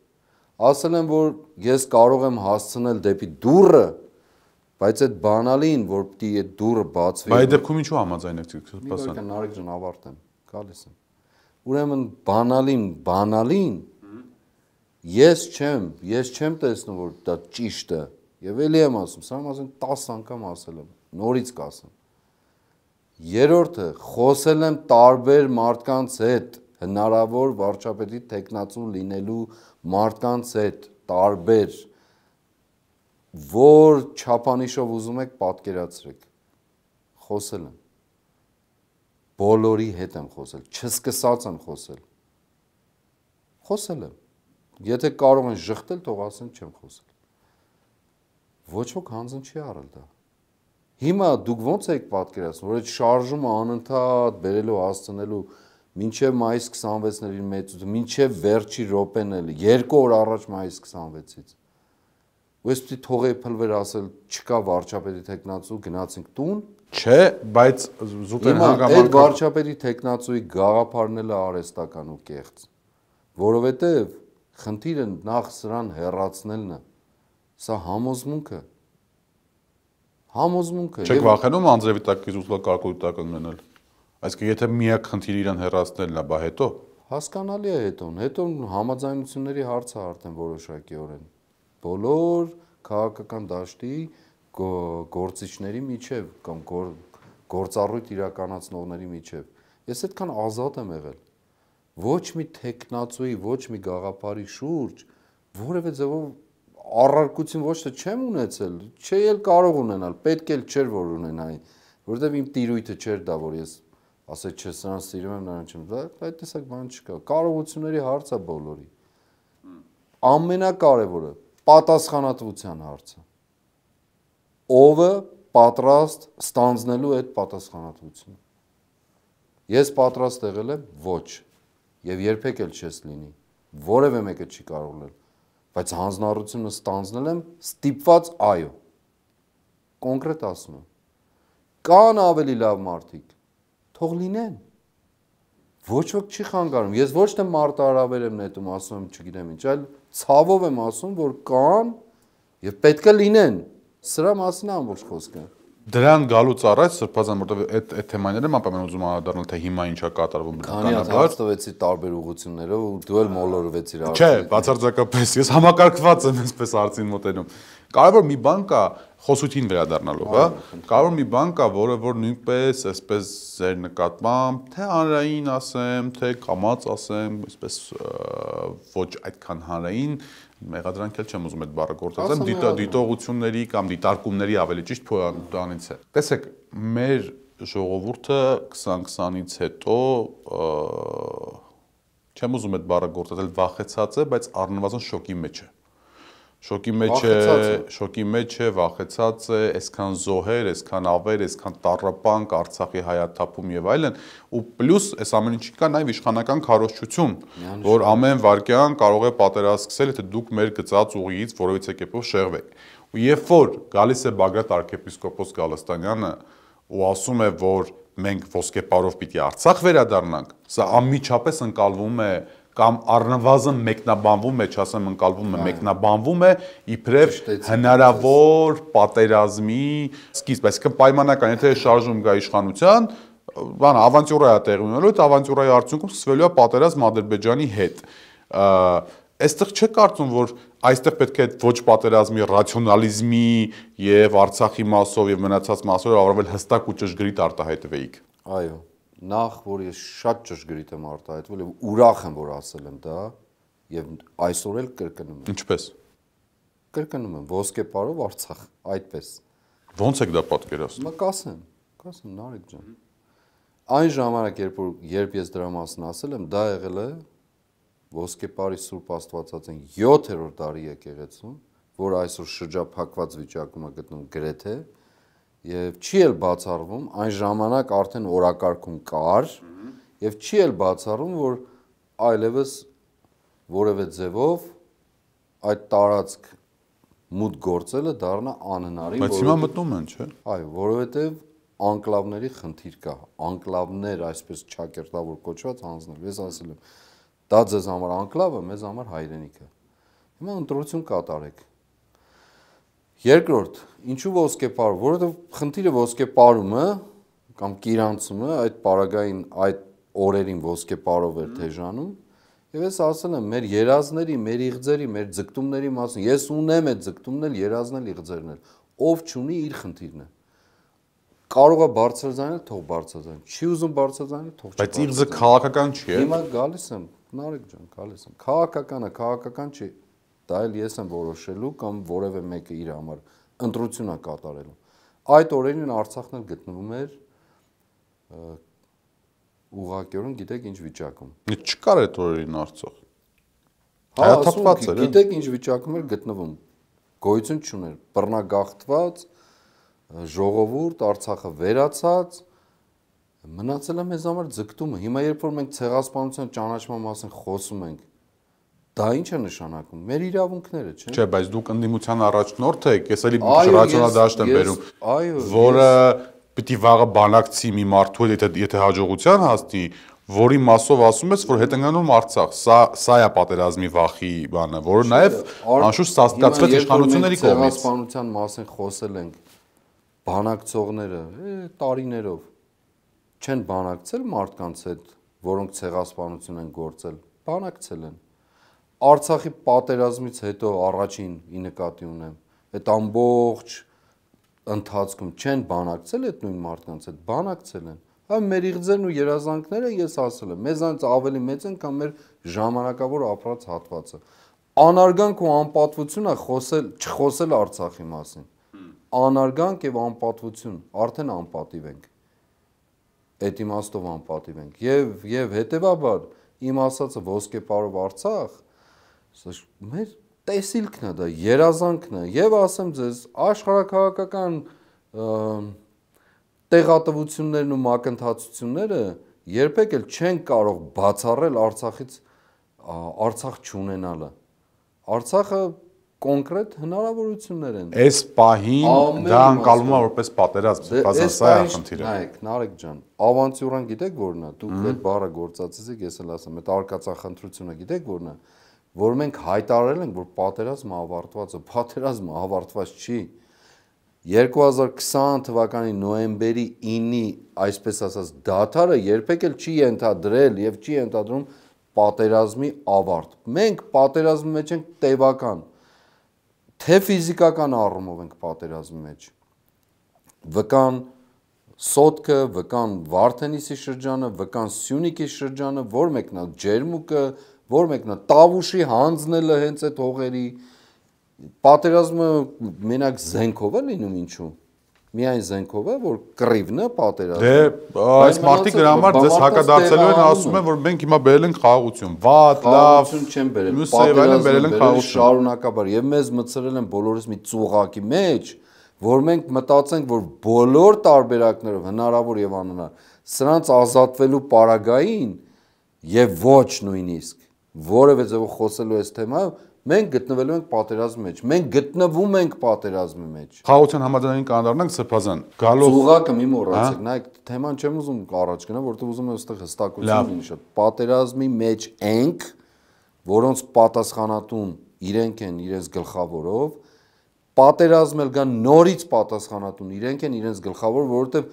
ասել եմ, որ ես կարող եմ հասցնել դեպի դուռը, բայց այդ բանալին, որ պիտի այդ դուռը բացվի։ Բայց այդ դեպքում ինչու համաձայնեցիք, Պասան։ Նարեկ ջան, ավարտեմ, գալիս եմ։ Ուրեմն բանալին ես չեմ տեսնում, որ դա ճիշտ է, եւ էլի եմ ասում, սա ասեմ 10 անգամ ասել եմ, նորից կասեմ։ Երրորդը, խոսել եմ տարբեր մարդկանց հետ, հնարավոր վարչապետի տեխնացու լինելու մարդկանց հետ, տարբեր, որ չափանիշով ուզում եք պատկերացրեք, խոսել եմ, բոլորի հետ եմ խոսել, չսկսած եմ խոսել եմ, եթե կարող են ժխտել, թող ասեն չեմ խոսել, ոչ ոք հանձն չի առել դա, հիմա դուք ոնց եք պատկերացնում, որ այդ շարժումը անընդհատ բերելու հասցնելու մինչև մայիս 26-ներին մեծություն, մինչև վերջի րոպեն էլ, 2 օր առաջ մայիս 26-ից, ու ես պիտի թողեի փլվեր ասել, չկա վարչապետի տեխնացու, գնացինք տուն։ Չէ, բայց զուտ են հանգամանքը։ Այդ վարչապետի տեխնացուի գաղափարն էլ է արհեստական ու կեղծ, որովհետև խնդիրը նախ սրան հեռացնելն է, սա համոզմունք է։ Չեք վախենում անձրևի տակ կարկուտակ ունենալ։ Այսինքն եթե միակ խնդիրը իրան հեռացնելն է, բա հետո։ Հասկանալի է հետո համաձայնությունների հարցը արդեն որոշակիորեն։ Բոլոր քաղաքական դաշտի գործիչների միջև կամ գործառույթ իրականացնողների միջև։ Ես այդքան ազատ եմ եղել։ Ոչ մի տեխնացուի, ոչ մի գաղափարի շուրջ որևէ ձևով առարկություն ոչ թե չեմ ունեցել, չէ էլ կարող ունենալ, պետք էլ չէր որ ունենայի, որովհետև իմ տիրույթը չէր դա, որ ես ասել չէ, սրանց սիրում եմ, նրան չեմ, դա այդ տեսակ բան չկա, կարողությունների հարց է բոլորի։ Ամենակարևորը պատասխանատվության հարցը։ Ովը պատրաստ ստանձնելու այդ պատասխանատվությունը։ Ես պատրաստ եղել եմ, ոչ, եւ երբեք էլ չես լինի, որևէ մեկը չի կարող լինել, բայց հանձնառությունը ստանձնել եմ, ստիպված այո։ Կոնկրետ ասում եմ։ Կան ավելի լավ մարդիկ, թող լինեն։ Ոչ ոք չի խանգարում։ Ես ոչ թե մարտահրավեր եմ նետում, ասում եմ, չգիտեմ ինչ, այլ ցավով եմ ասում, որ կան եւ պետք է լինեն։ Սրա մասին է ամբողջ խոսքը։ Դրան գալուց առաջ սրբազան, որտեղ այդ թեմաները մանպամեն ուզում անդառնալ, թե հիմա ինչա կատարվում բնականաբար։ Տվեցի տարբեր ուղղություններով ու դու էլ մոլորվեցիր արդյոք։ Չէ, բացարձակապես, ես համակարգված եմ այսպես արծին մոտենում։ Կարևոր մի բան կա, խոսությունին վերադառնալով, հա։ Կարևոր մի բան կա, որը որ նույնպես այսպես ձեր նկատմամբ, թե հանրային ասեմ, թե կամած ասեմ, այսպես ոչ այդքան հանրային մեղադրանք էլ չեմ ուզում այդ բառը գործածեմ, դիտողությունների կամ դիտարկումների ավելի ճիշտ փոյանից է։ Տեսեք, մեր ժողովուրդը 2020-ից հետո չեմ ուզում այդ բառը գործել, վախեցած է, բայց առնվազն շոկի մեջ է։ Շոկի մեջ է, վախեցած է, այսքան զոհեր, այսքան ավեր, այսքան տառապանք, Արցախի հայաթափում եւ այլն, ու պլյուս այս ամեն ինչի կա նաեւ իշխանական քարոզչություն, որ ամեն վարքյան կարող է պատերազմ սկսել, եթե դուք մեր գծած ուղիից որևիցե կերպով շեղվեք։ Ու երբ որ գալիս է Բագրատ arczepiskopos Գալստանյանը ու ասում է, որ մենք ոսկեպարով պիտի Արցախ վերադառնանք, սա անմիջապես ընկալվում է կամ առնվազն մեկնաբանվում է, չասեմ ընկալվում է, մեկնաբանվում է իբրև հնարավոր պատերազմի սկիզբ, այսինքն պայմանական, եթե շարժում գա իշխանության, բան ավանտյուրա է տեղի ունենալու, այդ ավանտյուրայի արդյունքում սկսվելու է պատերազմ Ադրբեջանի հետ։ Այստեղ չեք կարծում, որ այստեղ պետք է ոչ պատերազմի ռացիոնալիզմի եւ Արցախի մասով եւ մնացած մասով առավել հստակ ու ճշգրիտ արտահայտվեիք։ Այո, նախ որ ես շատ ճշգրիտ եմ արտահայտվել եւ ուրախ եմ, որ ասել եմ դա եւ այսօր էլ կրկնում եմ։ Ինչպես։ Կրկնում եմ, ոսկեպարով Արցախ, այդպես։ Ոնց եք դա պատկերացնում։ Կասեմ, Նարեկ ջան։ Այն ժամանակ, երբ ես դրա մասին ասել եմ, դա եղել է ոսկեպարի Սուրբ Աստվածածին 7-րդ դարի եկեղեցում, որ այսօր շրջափակված վիճակում է գտնվում գրեթե, եւ չի էլ բացառվում, այն ժամանակ արդեն օրակարգում կար, եւ չի էլ բացառվում, որ այլևս որևէ ձևով այդ տարածք մուտք գործելը դառնա անհնարին, բայց հիմա մտնում են, չէ՞։ Այո, որովհետեւ անկլավների խնդիր կա, անկլավներ այսպես ճակերտավոր կոչված հանձնել։ Ես ասել եմ, դա ձեզ համար անկլավը, մեզ համար հայրենիքը։ Հիմա ընտրություն կատարեք։ Երկրորդ, ինչու ոսկեպարում, որովհետև խնդիրը ոսկեպարումը կամ կիրանցումը այդ պարագային այդ օրերին ոսկեպարով էր թեժանում, եւ ես ասել եմ, մեր երազների, մեր իղձերի, մեր ձգտումների մասին, ես ունեմ այդ ձգտումն էլ, երազն էլ, իղձերն էլ, ով չունի իր խնդիրն է։ Կարող է բարձրաձայնել, թող բարձրաձայնի, չի ուզում բարձրաձայնել, թող չի։ Բայց իղձը քաղաքական չի, է։ Հիմա գալիս եմ, Նարեկ ջան, գալիս եմ։ Քաղաքական չի։ Դա էլ ես եմ որոշելու կամ որևէ մեկը իր համար ընտրություն է կատարելու։ Այդ օրերին Արցախն էլ գտնվում էր ուղղակիորեն գիտեք ինչ վիճակում։ Չկար այդ օրերին Արցախ։ Հայաթափված էր։ Գիտեք ինչ վիճակում էր գտնվում։ Գոյություն չուներ, բռնագաղթված ժողովուրդ, Արցախը վերացած, մնացել է մեզ համար ձգտումը։ Հիմա երբ որ մենք ցեղասպանության ճանաչման մասին խոսում ենք, դա ինչ է նշանակում։ Մեր իրավունքները, չէ՞։ Չէ, բայց դուք ընդդիմության առաջնորդ եք, ես էլի ռացիոնալ եմ բերում, այո, որը պիտի վաղը բանակցի մի մարդու հետ, եթե հաջողության հասնի, որի մասով ասում ես, որ հետընկնում Արցախ, սա է պատերազմի վախի բանը, որը նաև անշուշտ սաստկացվեց իշխանությունների կողմից։ Ցեղասպանության մասին խոսել ենք, բանակցողները տարիներով չեն բանակցել մարդկանց հետ, որոնք ցեղասպանություն են գործել, բանակցել են։ Արցախի պատերազմից հետո առաջին ի նկատի ունեմ, այդ ամբողջ ընթացքում չեն բանակցել այդ նույն մարդկանց հետ, բանակցել են։ Հա մեր իղձերն ու երազանքները ես ասել եմ, մեզանից ավելի մեծ են, քան մեր ժամանակավոր ապրած հատվածը։ Անարգանք ու անպատվություն է չխոսել Արցախի մասին։ Անարգանք եւ անպատվություն, արդեն անպատիվ ենք։ Այդ իմաստով անպատիվ ենք։ Եվ հետեւաբար իմ ասածը ոսկեպարով Արցախ, սա մեր տեսիլքն է դա, երազանքն է, եւ ասեմ ձեզ, աշխարհակաղակական տեղատվություններն ու մակընթացությունները երբեք էլ չեն կարող բացառել Արցախից Արցախ չունենալը։ Արցախը կոնկրետ հնարավորություններ են։ Այս պահին դա անցալվում է որպես պատերազմ, բազա սա է խնդիրը։ Նայեք, Նարեկ ջան, ավանտյուրան գիտեք որն է, դուք այդ բառը գործածեցիք, ես էլ ասեմ, այդ արկածախնդրությունը գիտեք որն է, որ մենք հայտարարել ենք, որ պատերազմը ավարտված է, պատերազմը ավարտված չի։ 2020 թվականի նոյեմբերի 9-ի, այսպես ասած, դադարը երբեք էլ չի ենթադրել եւ չի ենթադրում պատերազմի ավարտ։ Մենք պատերազմի մեջ ենք տևական, թե ֆիզիկական առումով ենք պատերազմի մեջ։ Վկան Սոտկը, վկան Վարդենիսի շրջանը, վկան Սյունիքի շրջանը, որ մեկն է Ջերմուկը, որ մեկն է Տավուշի հանձնելը հենց այդ հողերի։ Պատերազմը մենակ զենքով է լինում ինչու։ միայն զենքով է, որ կռիվն է պատերազմ։ Դե այս մարդիկ դրա համար ձեզ հակադարձելու են ասում են, որ մենք հիմա բերել ենք խաղաղություն, վատ, լավ, խաղաղություն չեն բերել, պատերազմ բերել են խաղաղություն շարունակաբար եւ մեզ մտցրել են բոլորս մի ծուղակի մեջ, որ մենք մտածենք, որ բոլոր տարբերակներով հնարավոր եւ անհնար սրանց ազատվելու պարագային եւ ոչ նույնիսկ որևէ ձևով խոսելու այս թեմայով մենք գտնվելու ենք պատերազմի մեջ, մենք գտնվում ենք պատերազմի մեջ։ Խաղաղության համաձայնին կանդառնանք Սրբազան։ Գալով ծուղակը մի մոռացեք, նայեք, թեման չեմ ուզում առաջ գնա, որովհետեւ ուզում եմ այստեղ հստակություն լինի շատ։ Պատերազմի մեջ ենք, որոնց պատասխանատուն իրենք են իրենց գլխավորով, պատերազմել գան նորից պատասխանատուն իրենք են իրենց գլխավոր, որովհետեւ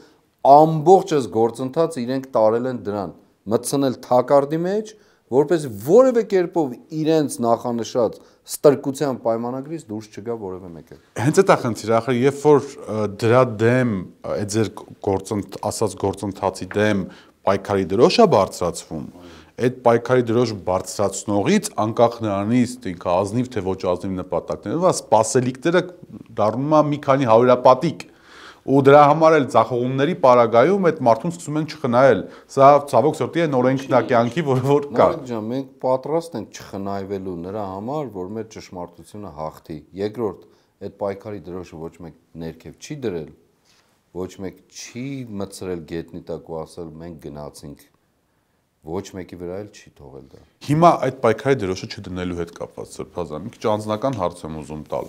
ամբողջ այս գործընթացը իրենք տարել են դրան, մտցնել թակարդի մեջ, որպես որևէ կերպով իրենց նախանշած ստրկության պայմանագրից դուրս չգա որևէ մեկը։ Հենց այդ է խնդիրը, ախր երբ որ դրա դեմ այդ ձեր գործընթացի դեմ պայքարի դրոշ է բարձրացվում, այդ պայքարի դրոշ բարձրացնողից անկախ նրանից ինքը ազնիվ թե ոչ ազնիվ նպատակներով, սպասելիքները դառնում է մի քանի հարյուրապատիկ ու դրա համար էլ ցախողումների պարագայում այդ մարդուն սկսում են չխնայել։ Սա ցավոք սրտի է նոր ինքնակյանքի, որ կա։ Նարեկ ջան, մենք պատրաստ ենք չխնայվելու նրա համար, որ մեր ճշմարտությունը հաղթի։ Երկրորդ, այդ պայքարի դրոշը ոչ մեկ ներքև չի դրել, ոչ մեկ չի մտցրել գետնի տակ ու ասել մենք գնացինք, ոչ մեկի վրա էլ չի թողել դա։ Հիմա այդ պայքարի դրոշը չդնելու հետ կապված Սրբազան, մի քիչ անձնական հարց եմ ուզում տալ։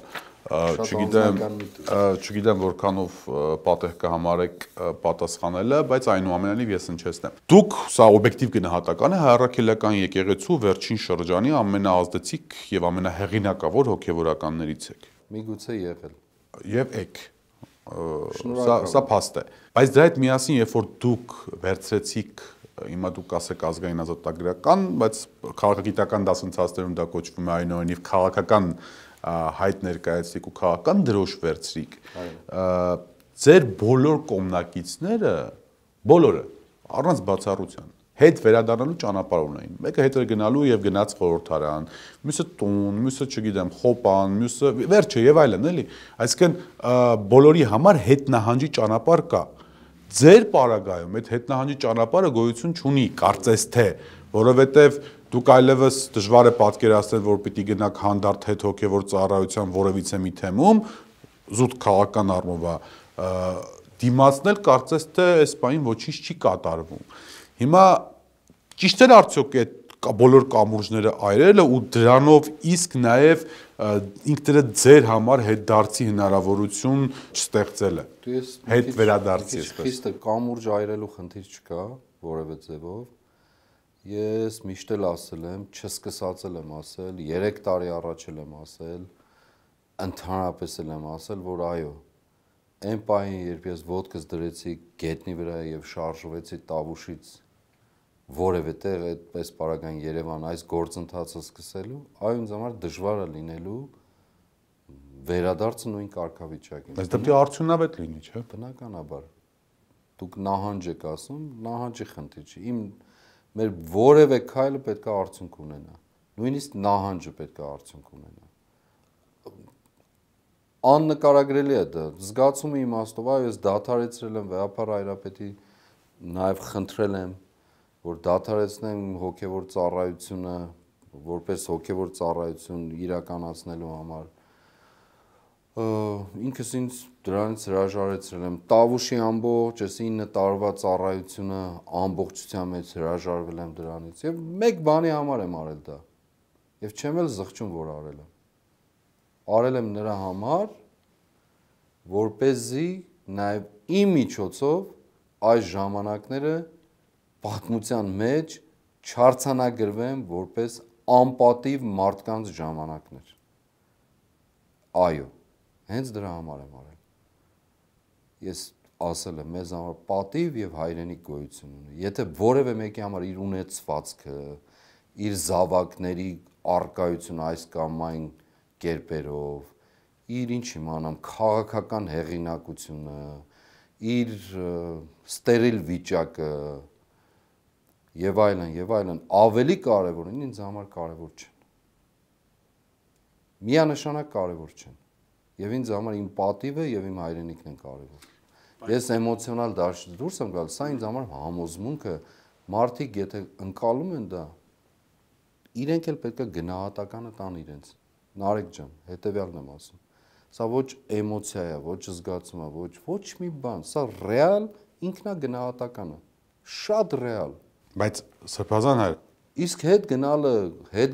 Չգիտեմ որքանով պատեհ կհամարեք պատասխանելը, բայց այնուամենայնիվ ես հնչեցնեմ։ Դուք սա օբյեկտիվ գնահատական է հայրաքելական եկեղեցու վերջին շրջանի ամենաազդեցիկ եւ ամենահեղինակավոր հոգեվորականներից եք։ Միգուցե եղել։ Եվ եք։ Սա փաստ է։ Բայց դրա հետ միասին, երբ որ դուք վերցրեցիք, հիմա դուք ասեք ազգային ազատագրական, բայց քաղաքագիտական դասընթացներում դա կոչվում է այնուամենայնիվ քաղաքական հայտ ներկայացրիք ու քաղաքական դրոշ վերցրիք, ձեր բոլոր կողմնակիցները, բոլորը, առանց բացառության, հետ վերադառնալու ճանապարհ ունեին։ Մեկը հետ էր գնալու եւ գնաց խորհրդարան, մյուսը տուն, մյուսը, չգիտեմ, խոպան, մյուսը վերջը եւ այլն, էլի։ Այսինքն բոլորի համար հետնահանջի ճանապարհ կա։ Ձեր պարագայում այդ հետնահանջի ճանապարհը գոյություն չունի, կարծես թե, որովհետեւ դուք այլևս դժվար է պատկերացնել, որ պիտի գնաք հանդարտ հետ հոգևոր ծառայության որևիցե մի թեմում, զուտ քաղաքական առումով դիմացնել կարծես թե այս բանին ոչինչ չի կատարվում։ Հիմա ճիշտ է արդյոք այդ բոլոր կամուրջները այրելը ու դրանով իսկ նաև ինքները ձեր համար հետդարձի հնարավորություն չստեղծելը։ Հետ վերադարձի այսպես։ Խիստ կամուրջ այրելու խնդիր չկա որևէ ձևով։ Ես միշտ էլ ասել եմ, չսկսածել եմ ասել, 3 տարի առաջ էլ եմ ասել, ընդհանրապես էլ եմ ասել, որ այո, այն պահին, երբ ես ոտքս դրեցի գետնի վրա եւ շարժվեցի Տավուշից որևէ տեղ այդպես պարագան Երևան այս գործընթացը սկսելու, այո, ինձ համար դժվար է լինելու վերադարձը նույն կարգավիճակին։ Բայց դա պետք է արդյունավետ լինի, չէ՞։ Բնականաբար։ Դուք նահանջ եք ասում, նահանջի խնդիր չի։ Մեր որևէ քայլը պետք է արդյունք ունենա։ Նույնիսկ նահանջը պետք է արդյունք ունենա։ Աննկարագրելի է դա։ Զգացումի իմաստով, այո, ես դադարեցրել եմ Վեհապար Հայրապետի, նաև խնդրել եմ, որ դադարեցնեմ հոգևոր ծառայությունը, որպես հոգևոր ծառայություն իրականացնելու համար։ Ինքս ինձ դրանից հրաժարեցրել եմ։ Տավուշի ամբողջ այս 9 տարվա ծառայությունը ամբողջությամբ մեջ հրաժարվել եմ դրանից եւ մեկ բանի համար եմ արել դա։ Եվ չեմ էլ զղջում, որ արել եմ։ Արել եմ նրա համար, որպեսզի նաեւ իմ միջոցով այս ժամանակները պատմության մեջ չարցանագրվեն որպես անպատիվ մարդկանց ժամանակներ։ Այո, հենց դրա համար եմ արել։ Ես ասել եմ, մեզ համար պատիվ եւ հայրենիք գոյություն ունի։ Եթե որևէ մեկի համար իր ունեցվածքը, իր զավակների արկայությունը այս կամ այն կերպերով, իր ինչ իմանամ, քաղաքական հեղինակությունը, իր ստերիլ վիճակը եւ այլն, ավելի կարեւոր են, ինձ համար կարեւոր չեն։ Միանշանակ կարեւոր չեն։ Եվ ինձ համար իմ պատիվը եւ իմ հայրենիքն են կարեւոր։ Ես էմոցիոնալ դուրս եմ գալ, սա ինձ համար համոզմունք է, մարդիկ եթե ընկալում են դա, իրենք էլ պետք է գնահատականը տան իրենց։ Նարեկ ջան, հետևյալն եմ ասում։ Սա ոչ էմոցիա է, ոչ զգացում է, ոչ մի բան, սա ռեալ ինքնագնահատական է, շատ ռեալ։ Բայց Սրբազան հայր, Իսկ հետ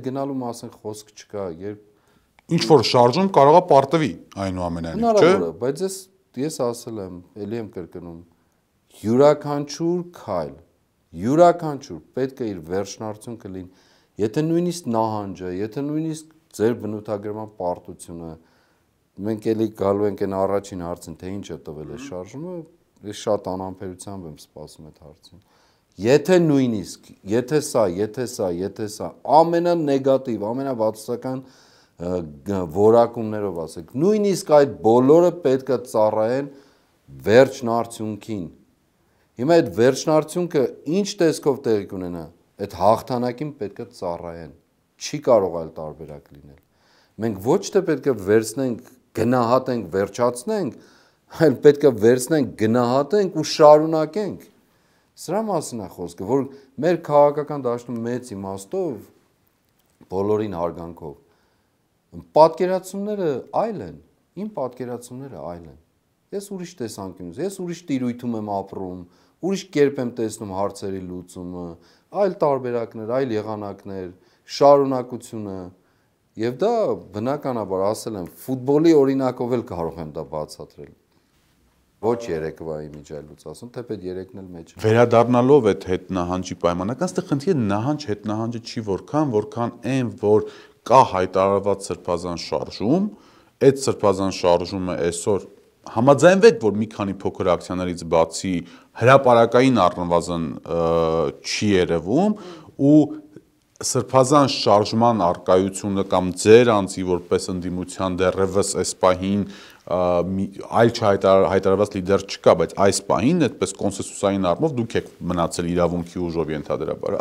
գնալու մասին խոսք չկա, երբ ինչ որ շարժում կարող է պարտվի այնուամենայնիվ, չէ՞։ հնարավոր է, բայց ես ասել եմ, ելի եմ կրկնում, յուրաքանչյուր քայլ, յուրաքանչյուր պետք է իր վերջնարդյունքը լինի, եթե նույնիսկ նահանջը, եթե նույնիսկ ձեր բնութագրման պարտությունը, մենք էլի գալու ենք այն առաջին հարցին, թե ինչ է տվել այս շարժումը, ես շատ անհամբերությամբ եմ սպասում այդ հարցին։ Եթե նույնիսկ, եթե սա, ամենանեգատիվ, ամենավատասական որակումներով ասեք, նույնիսկ այդ բոլորը պետք է ծառայեն վերջնարդյունքին։ Հիմա այդ վերջնարդյունքը ինչ տեսքով տեղի կունենա, այդ հաղթանակին պետք է ծառայեն, չի կարող այլ տարբերակ լինել։ Մենք ոչ թե պետք է վերցնենք, գնահատենք, վերջացնենք, այլ պետք է վերցնենք, գնահատենք ու շարունակենք։ Սրա մասին է խոսքը, որ մեր քաղաքական դաշտում մեծ իմաստով, բոլորին հարգանքով, պատկերացումները այլ են, իմ պատկերացումները այլ են։ Ես ուրիշ տեսանկյունից, ես ուրիշ տիրույթում եմ ապրում, ուրիշ կերպ եմ տեսնում հարցերի լուծումը, այլ տարբերակներ, այլ եղանակներ, շարունակությունը, եւ դա բնականաբար ասել եմ, ֆուտբոլի օրինակով էլ կարող եմ դա բացատրել։ Ոչ երեկվայի միջայլուց ասում, թեպետ երեկն էլ մեջ։ Վերադառնալով այդ հետնահանջի պայմանական, այստեղ խնդիրը նահանջ հետնահանջը չի որքան այն, որ կա հայտարարված սրբազան շարժում, այդ սրբազան շարժումը այսօր համաձայնվեք, որ մի քանի փոքր ակցիաներից բացի հրապարակային առնվազն չի երևում ու սրբազան շարժման արկայությունը կամ ձեր անձի որպես ընդդիմության դեռևս այս պահին այլ չհայտարարված լիդեր չկա, բայց այս պահին այդպես կոնսենսուսային առումով դուք եք մնացել իրավունքի ուժով ենթադրաբար,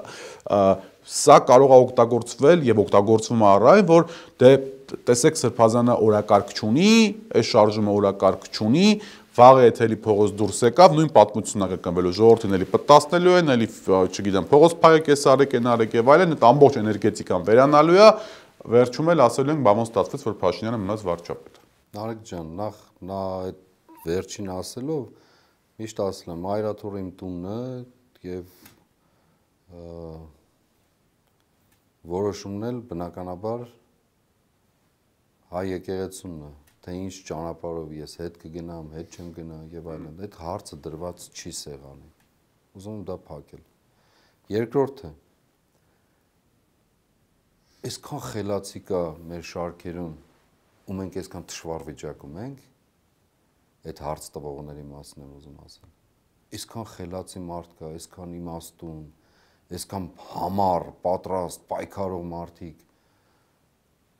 սա կարող է օգտագործվել եւ օգտագործվում է առայն, որ դե տեսեք սրբազանը օրակարգ չունի, այս շարժումը օրակարգ չունի, վաղը եթե էլի փողոց դուրս եկավ, նույն պատմությունն է կրկնվելու, ժողովրդին էլի պտտացնելու են, էլի չգիտեմ, փողոց փայեք, էս արեք, այն արեք եւ այլն, այդ ամբողջ էներգետիկան վերանալու է, վերջում էլ ասելու ենք, բամոն ստացվեց, որ Փաշինյանը մնաց վարչապետ։ Նարեկ ջան, նա այդ վերջին ասելով միշտ ասել եմ, Այրաթոռ իմ տունն է եւ որոշումն էլ բնականաբար հայ եկեղեցունն է, թե ինչ ճանապարհով ես հետ կգնամ, հետ չեմ գնա եւ այլն։ Այդ հարցը դրված չի սեղանի։ Ուզում եմ դա փակել։ Երկրորդը այսքան խելացի կա մեր շարքերում ու մենք այսքան դժվար վիճակում ենք, այդ հարց տվողների մասն եմ ուզում ասել։ Այսքան խելացի մարդ կա, այսքան իմաստուն, այսքան համառ, պատրաստ, պայքարող մարդիկ,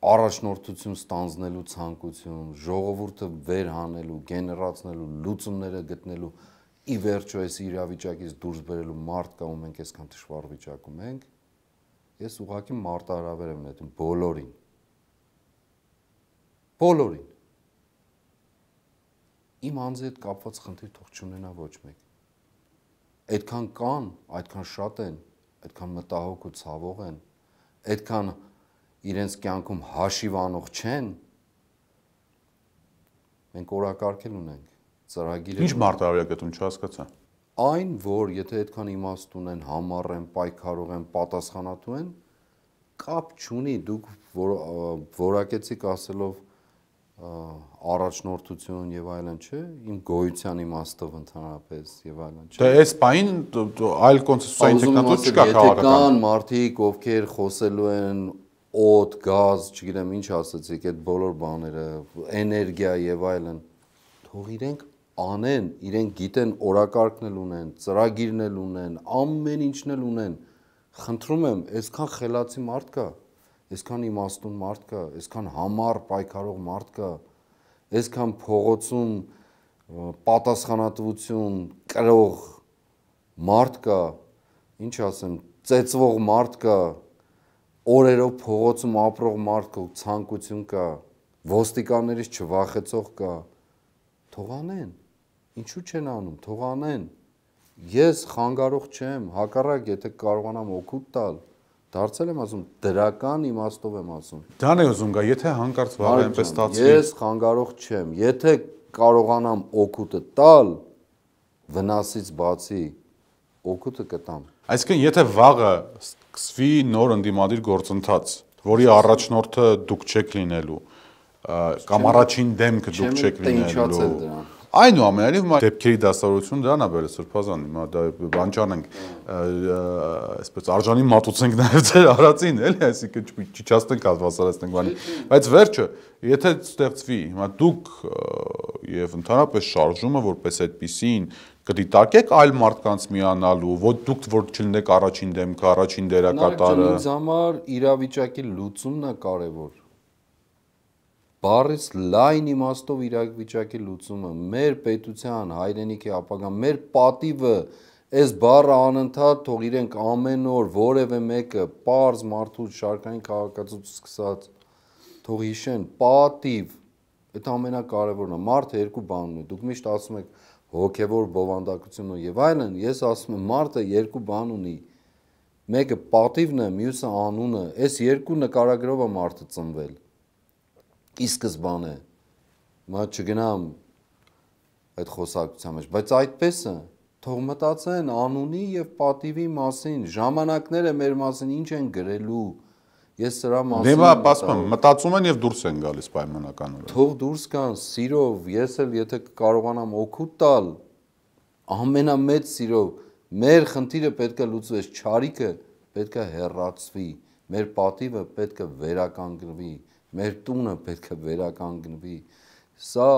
առաջնորդություն ստանձնելու ցանկություն, ժողովուրդը վեր հանելու, գեներացնելու, լուծումները գտնելու, ի վերջո այս իրավիճակից դուրս բերելու մարդ կա ու մենք այսքան դժվար վիճակում ենք, ես ուղղակի մարտահրավեր եմ նետում բոլորին։ Բոլորին։ Իմ անձի հետ կապված խնդիր թող չունենա ոչ մեկ։ Այդքան կան, այդքան շատ են, այդքան մտահոգ ու ցավող են, այդքան իրենց կյանքում հաշիվ անող չեն, մենք օրակարգ էլ ունենք, ծրագիր։ Ինչ մարտահրավերակետում չհասկացա։ Այն, որ եթե այդքան իմաստուն են, համառ են, պայքարող են, պատասխանատու են, կապ չունի, դուք որակեցիք ասելով առաջնորդություն եւ այլն, չէ, իմ գոյության իմաստով ընդհանրապես եւ այլն, չէ։ Դե այս պահին այլ կոնսենսուսային տեխնոլոգիա չկա քաղաքական։ Եթե կան մարդիկ, ովքեր խոսելու են օդ, գազ, չգիտեմ ինչ ասացիք, այդ բոլոր բաները, էներգիա եւ այլն, թող իրենք անեն, իրենք գիտեն օրակարգն էլ ունեն, ծրագիրն էլ ունեն, ամեն ինչն էլ ունեն։ Խնդրում եմ, այսքան խելացի մարդ կա, այսքան իմաստուն մարդ կա, այսքան համառ պայքարող մարդ կա, այսքան փողոցում պատասխանատվություն կրող մարդ կա, ինչ ասեմ, ծեծվող մարդ կա, օրերով փողոցում ապրող մարդ կա, ցանկություն կա, ոստիկաններից չվախեցող կա, թող անեն, Ինչու չեն անում, թող անեն։ Ես խանգարող չեմ, հակառակ, եթե կարողանամ օգուտ տալ, դարձել եմ ասում, դրական իմաստով եմ ասում։ Դրան է ուզում գա, եթե հանկարծ վաղը այնպես ստացվի։ Ես խանգարող չեմ, եթե կարողանամ օգուտը տալ, վնասից բացի օգուտը կտամ։ Այսինքն, եթե վաղը սկսվի նոր ընդդիմադիր գործընթաց, որի առաջնորդը դուք չեք լինելու, կամ առաջին դեմքը դուք չեք լինելու, այնուամենայնիվ հիմա դեպքերի դասավորությունը դրան է բերել Սրբազան, հիմա դա բան չանենք, այսպես արժանի մատուցենք նաև ձեր արածին, էլի, այսինքն չիջացնենք, հավասարացնենք բանի, բայց վերջը, եթե ստեղծվի, հիմա դուք եւ ընդհանրապես շարժումը որպես այդպիսին կդիտարկեք այլ մարդկանց միանալու, ոչ դուք որ չլինեք առաջին դեմքը, առաջին դերակատարը։ Ինձ համար իրավիճակի լուծումն է կարևոր։ Բառից լայն իմաստով իրավիճակի լուծումը, մեր պետության, հայրենիքի ապագան, մեր պատիվը, այս բառը անընդհատ թող իրենք ամեն օր որևէ մեկը պարզ մարդու շարքային քաղաքացիություն սկսած թող հիշեն, պատիվ, այդ ամենակարևորն է, մարդը երկու բան ունի, դուք միշտ ասում եք հոգևոր բովանդակություն եւ այլն, ես ասում եմ մարդը երկու բան ունի, մեկը պատիվն է, մյուսը անունը, այս երկու նկարագրով է մարդը ծնվել։ Ի սկզբանե, մա չգնամ այդ խոսակցության մեջ, բայց այդպես է, թող մտածեն անունի եւ պատիվի մասին, ժամանակները մեր մասին ինչ են գրելու, ես սրա մասին Դեմա ասում, մտածում են եւ դուրս են գալիս պայմանականորեն։ Թող դուրս գան սիրով, ես էլ եթե կարողանամ օգուտ տալ, ամենամեծ սիրով, մեր խնդիրը պետք է լուծվի, չարիքը պետք է հեռացվի, մեր պատիվը պետք է վերականգնվի, մեր տունը պետք է վերականգնվի, սա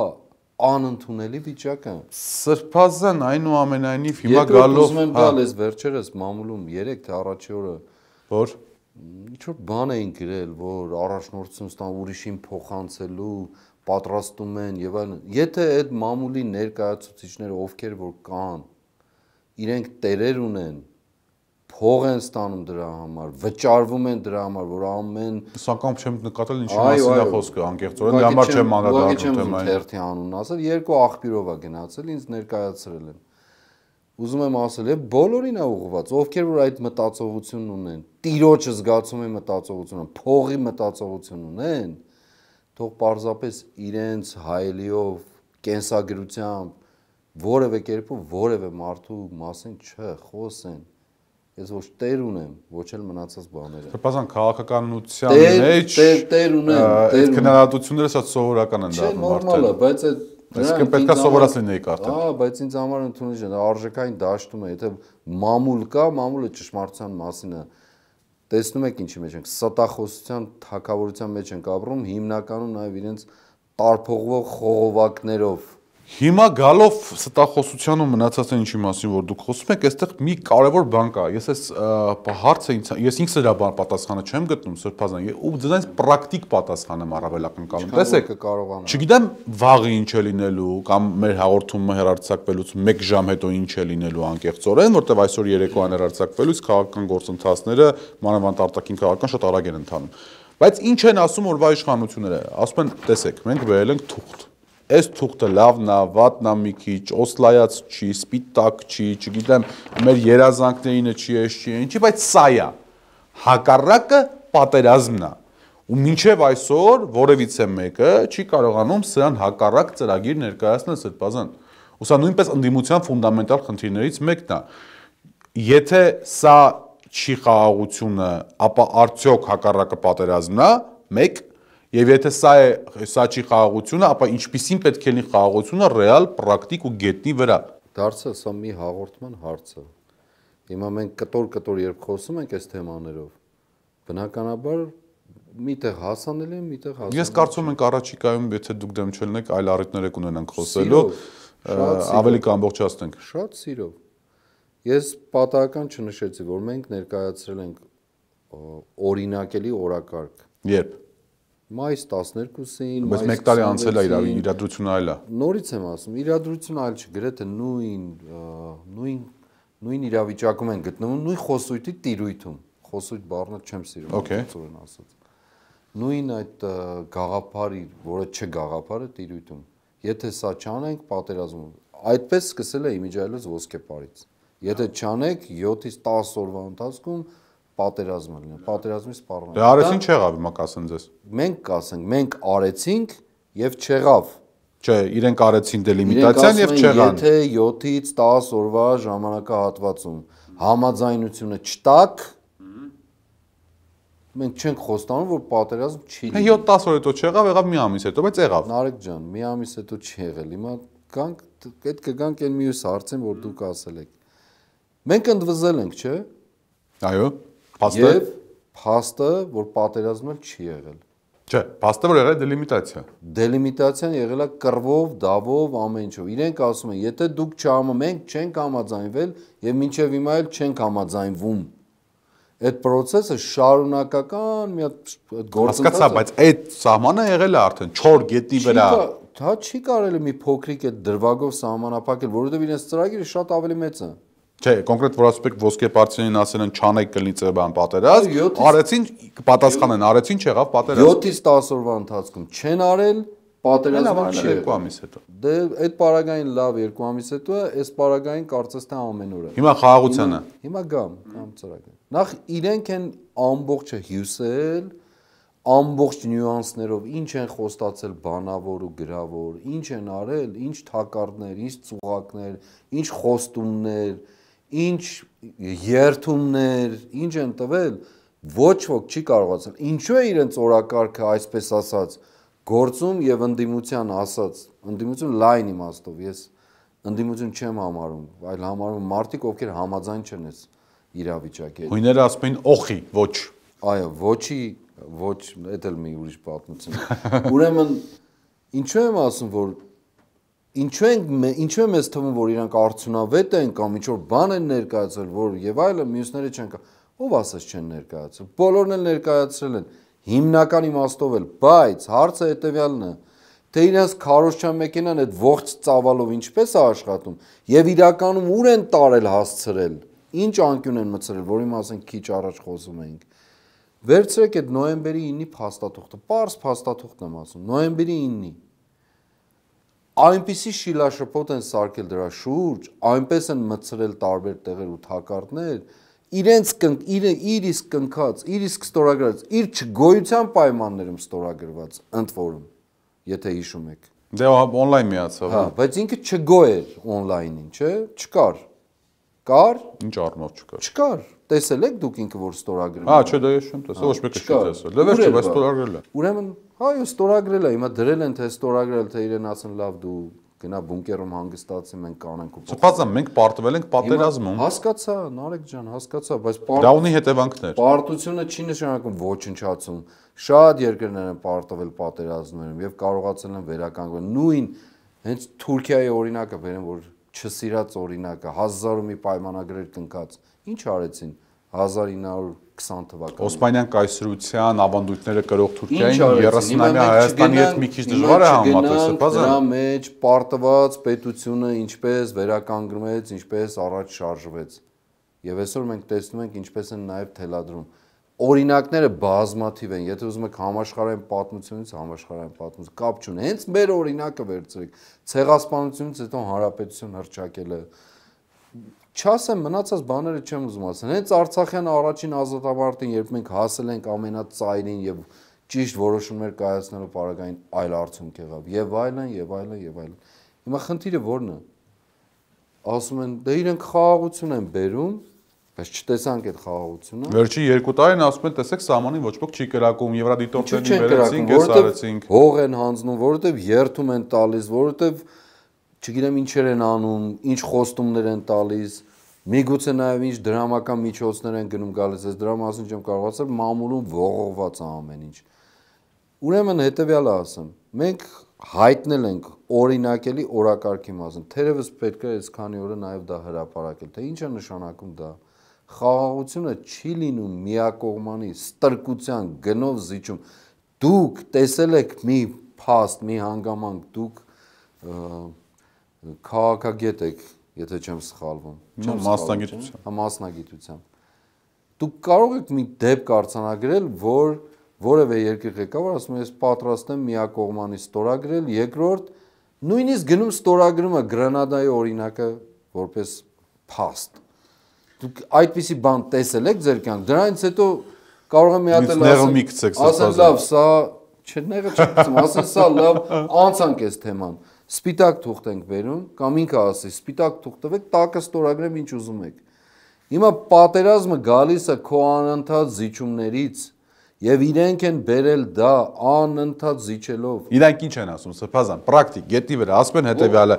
անընդունելի վիճակ է։ Սրբազան այնուամենայնիվ հիմա գալով ուզում եմ գալ այս վերջերս մամուլում 3 թե առաջի օրը որ ինչ-որ բան էին գրել, որ առաջնորդություն ստան ուրիշին փոխանցելու պատրաստում են եւ այլն։ Եթե այդ մամուլի ներկայացուցիչները ովքեր որ կան, իրենք տերեր ունեն, փող են ստանում դրա համար, վճարվում են դրա համար, որ ամեն Սակայն չեմ նկատել ինչի մասին է խոսքը, անկեղծորեն դրա համար չեմ անդրադառնում թեմային։ Թերթի անունն ասել, երկու աղբյուրով է գնացել, ինձ ներկայացրել են։ Ուզում եմ ասել, է բոլորին է ուղղված, ովքեր որ այդ մտածողությունն ունեն, տիրոջը զգացումի մտածողություն, փողի մտածողություն ունեն, թող պարզապես իրենց հայելիով, կենսագրությամբ որևէ կերպով որևէ մարդու մասին չխոսեն։ Ես ոչ տեր ունեմ, ոչ էլ մնացած բաները։ Սրբազան քաղաքականության մեջ տեր ունեմ, այդ քննադատությունները սա սովորական են դառնում նորմալ է, բայց այդ Այսինքն պետք է սովորած լինեիք արդեն։ բայց ինձ համար ընդունիչ է, արժեքային դաշտում է, եթե մամուլ կա, մամուլը ճշմարտության մասին է։ Տեսնում եք ինչի մեջ ենք, ստախոսության, թակավորության մեջ ենք ապրում, հիմնականում նաև իրենց տարփողվող խողովակներով։ Հիմա գալով ստախոսության ու մնացածը ինչի մասին որ դուք խոսում եք, այստեղ մի կարևոր բան կա։ Ես այս հարցը ես ինքս դրա պատասխանը չեմ գտնում Սրբազան, ու դրանից պրակտիկ պատասխան եմ առավելական կանում։ Տեսեք, չգիտեմ վաղը ինչ է լինելու կամ մեր հաղորդումը հեռարձակվելուց 1 ժամ հետո ինչ է լինելու անկեղծորեն, որտեղ այսօր երեկոյան հեռարձակվելուց քաղաքական գործընթացները, մանավանդ արտաքին քաղաքական շատ արագ են ընթանում։ Բայց ինչ են ասում օրվա իշխանությունները։ Ասում են, տեսեք, մենք վերել ենք թուղթ։ Այս թուղթը լավն է, վատն է մի քիչ, օսլայած չի, սպիտակ չի, չգիտեմ, մեր երազանքներինը չի, էս չի, ինչի, բայց սա է։ Հակառակը պատերազմն է։ Ու մինչև այսօր որևիցե մեկը չի կարողանում սրան հակառակ ծրագիր ներկայացնել Սրբազան։ Ու սա նույնպես ընդդիմության ֆունդամենտալ խնդիրներից մեկն է։ Եթե սա չի խաղաղությունը, ապա արդյոք հակառակը պատերազմն է, մեկ Եվ եթե սա չի խաղաղությունը, ապա ինչպիսին պետք է լինի խաղաղությունը ռեալ, պրակտիկ ու գետնի վրա։ Դարձը սա մի հաղորդման հարց է։ Հիմա մենք կտոր երբ խոսում ենք այս թեմաներով, բնականաբար միտեղ հասանելի է, միտեղ հասանելի։ Ես կարծում եմ առաջիկայում, եթե դուք դեմ չլինեք, այլ առիթներ կունենանք խոսելու, ավելի կամբողջացնենք։ Շատ սիրով։ Ես պատահական չնշեցի, որ մենք ներկայացրել ենք օրինակելի օրակարգ։ Երբ Մայիս 12-ին, բայց 1 տարի անցել է իրադրությունը այլ է։ Նորից եմ ասում, իրադրությունը այլ չի, գրեթե նույն իրավիճակում են գտնվում, նույն խոսույթի տիրույթում։ Խոսույթ բառը չեմ սիրում, ասած։ Նույն այդ գաղափարի, որը չգաղափարը տիրույթում։ Եթե սա չանենք, պատերազմ։ Այդպես սկսել է իմիջայլոց ոսկեպարից։ Եթե չանենք 7-ից 10 օրվա ընթացքում պատերազմ լինի, պատերազմի սպառնա։ Դե արեցին չեղավ հիմա կասեն ձեզ։ Մենք կասենք, մենք արեցինք եւ չեղավ։ Չէ, իրենք արեցին դելիմիտացիան եւ չեղան։ Եթե 7-ից 10 օրվա ժամանակահատվածում համաձայնությունը չտակ, մենք չենք խոստանում, որ պատերազմ չի լինի։ 7-10 օր հետո չեղավ, եղավ մի ամիս հետո, բայց եղավ։ Նարեկ ջան, մի ամիս հետո չի եղել։ Հիմա գանք, պետք է գանք այն մյուս հարցին, որ դուք ասել եք։ Մենք ընդվզել ենք, չէ՞։ Այո, փաստը։ Եվ փաստը, որ պատերազմը չի եղել։ Չէ, փաստը որ եղել է դելիմիտացիա։ Դելիմիտացիան եղել է կռվով, դավով, ամեն ինչով։ Իրենք ասում են, եթե դուք մենք չենք համաձայնվել եւ մինչեւ հիմա էլ չենք համաձայնվում։ Այդ process-ը շարունակական մի հատ գործընթաց է։ Հասկացա, բայց այդ սահմանը եղել է արդեն 4 գետնի վրա։ Դա չի կարելի մի փոքրիկ այդ դրվագով սահմանափակել, որովհետեւ իրենց ծրագիրը շատ ավելի մեծ է։ Չէ, կոնկրետ որ ասում եք ոսկեպարտիզանին ասել են չանեք կլինի ծրբան պատերազմ, արեցին, պատասխանեն, արեցին չեղավ պատերազմ։ 7-ից 10 օրվա ընթացքում չեն արել, պատերազմը չի եղել 2 ամիս հետո։ Դե այդ պարագային լավ 2 ամիս հետո է, այս պարագային կարծես թե ամեն օր է։ Հիմա խաղաղությանը։ Հիմա կամ ծրագիր։ Նախ իրենք են ամբողջը հյուսել, ամբողջ նյուանսներով ինչ են խոստացել բանավոր ու գրավոր, ինչ են արել, ինչ թակարդներ, ինչ ծուղակներ, ինչ խոստումներ, ինչ երթումներ, ինչ են տվել, ոչ ոք չի կարողացել։ Ինչու է իրենց օրակարգը այսպես ասած գործում եւ ընդդիմության ասած, ընդդիմություն լայն իմաստով, ես ընդդիմություն չեմ համարում, այլ համարում մարդիկ, ովքեր համաձայն չեն այս իրավիճակի հետ։ Հույները ասում են օխի, ոչ։ Այո, ոչի, ոչ, դա էլ մի ուրիշ պատմություն։ Ուրեմն ինչու եմ ասում, որ ինչու է մեզ թվում, որ իրանք արդյունավետ են կամ ինչ որ բան են ներկայացրել, որ եւ այլը մյուսները չեն կա։ Ով ասես չեն ներկայացրել։ Բոլորն էլ ներկայացրել են, հիմնական իմաստով էլ, բայց հարցը հետեւյալն է, թե իրենց քարոզչան մեքենան այդ ողջ ծավալով ինչպես է աշխատում եւ իրականում ուր են տարել հասցրել, ինչ անկյուն են մցրել, որի մասին քիչ առաջ խոսում էինք։ Վերցրեք այդ նոյեմբերի 9-ի փաստաթուղթը, պարզ փաստաթուղթն եմ ասում, նոյեմբերի 9-ի այնպիսի շիլաշփոթ են սարքել դրա շուրջ, այնպես են մցրել տարբեր տեղեր ու թակարդներ, իրենց իր իսկ կնքած, իր իսկ ստորագրած, իր չգոյության պայմաններում ստորագրված ընդ որում, եթե հիշում եք։ Դե on-line միացավ։ Հա, բայց ինքը չգո էր on-line-ին, չէ՞, չկար։ Կար։ Ինչ առնով չկար։ Չկար։ Տեսել եք դուք ինքը որ ստորագրել։ Հա, չէ, դա ես չեմ տեսել, ոչ մեկը չի տեսել։ Դե վերջը բայց ստորագրել է։ Ուրեմն, այո, ստորագրել է, հիմա դրել են թե ստորագրել, թե իրեն ասեն լավ դու գնա բունկերում հանգստացի, մենք կանենք ու։ Սպասա, մենք պարտվել ենք պատերազմում։ Հասկացա, Նարեկ ջան, հասկացա, բայց դա ունի հետևանքներ։ Պարտությունը չի նշանակում ոչնչացում։ Շատ երկրներ են պարտվել պատերազմներում եւ կարողացել են վերականգնել։ Նույն հենց Թուրքիայի օրինակը բերեմ, որ չսիրած օրինակը 1000-ը մի պայմանագրեր կնքած։ Ինչ արեցին 1920 թվականին։ Օսմանյան կայսրության ավանդույթները կրող Թուրքիային 30-ամյա Հայաստանի հետ մի քիչ դժվար է համեմատել, սպասա։ Դրա մեջ պարտված պետությունը ինչպես վերականգնվեց, ինչպես առաջ շարժվեց։ Եվ այսօր մենք տեսնում ենք ինչպես են նաև թելադրում։ Օրինակները բազմաթիվ են, եթե ուզում եք համաշխարհային պատմությունից կապ չունի։ Հենց մեր օրինակը վերցրեք, ցեղասպանությունից հետո հանրապետություն հռչակելը։ Չասեմ, մնացած բաները չեմ ուզում ասել։ Հենց Արցախյան առաջին ազատամարտին, երբ մենք հասել ենք ամենածայրին եւ ճիշտ որոշումներ կայացնելու պարագային այլ արդյունք եղավ, եւ այլն, եւ այլն, եւ այլն։ Հիմա խնդիրը ո՞րն է։ Ասում են, դե իրենք խաղաղություն են բերում, բայց չտեսանք այդ խաղաղությունը։ Վերջի 2 տարին ասում են, տեսեք, սահմանին ոչ ոք չի կրակում, եվրադիտորդներին վերեցինք, էս արեցինք։ Հող են հանձնում, որովհետեւ երթում են տալիս, որովհետեւ չգիտեմ ինչեր են անում, ինչ խոստումներ են տալիս, միգուցե նաև ինչ դրամական միջոցներ են գնում գալիս, ես դրա մասին չեմ կարող ասել, մամուլում ողողված է ամեն ինչ։ Ուրեմն հետեւյալը ասեմ, մենք հայտնել ենք օրինակելի օրակարգի մասին, թերևս պետք է այսքանի օրը նաև դա հրապարակել, թե ինչ է նշանակում դա։ Խաղաղությունը չի լինում միակողմանի ստրկության գնով զիջում։ Դուք տեսել եք մի փաստ, մի հանգամանք, դուք քաղաքագետ եք, եթե չեմ սխալվում։ Մասնագիտությամբ։ Մասնագիտությամբ։ Դուք կարող եք մի դեպք արձանագրել, որ որևէ երկրի ղեկավար ասում է, ես պատրաստ եմ միակողմանի ստորագրել, երկրորդ Նույնիսկ գնում ստորագրումը Գրանադայի օրինակը որպես փաստ։ Դուք այդպիսի բան տեսել եք ձեր կյանք։ Դրանից հետո կարող եմ մի հատ ասել, լավ, սա չնեղը չգիտեմ, ասել սա լավ, անցանք այս թեման։ Սպիտակ թուղթ ենք բերում, կամ ինքը ասի, սպիտակ թուղթ տվեք, տակը ստորագրեմ ինչ ուզում եք։ Հիմա պատերազմը գալիս է քո անընդհատ զիջումներից եւ իրենք են բերել դա անընդհատ զիջելով։ Իրանք ինչ են ասում, Սրբազան, պրակտիկ, գետի վրա ասում են հետեւյալը.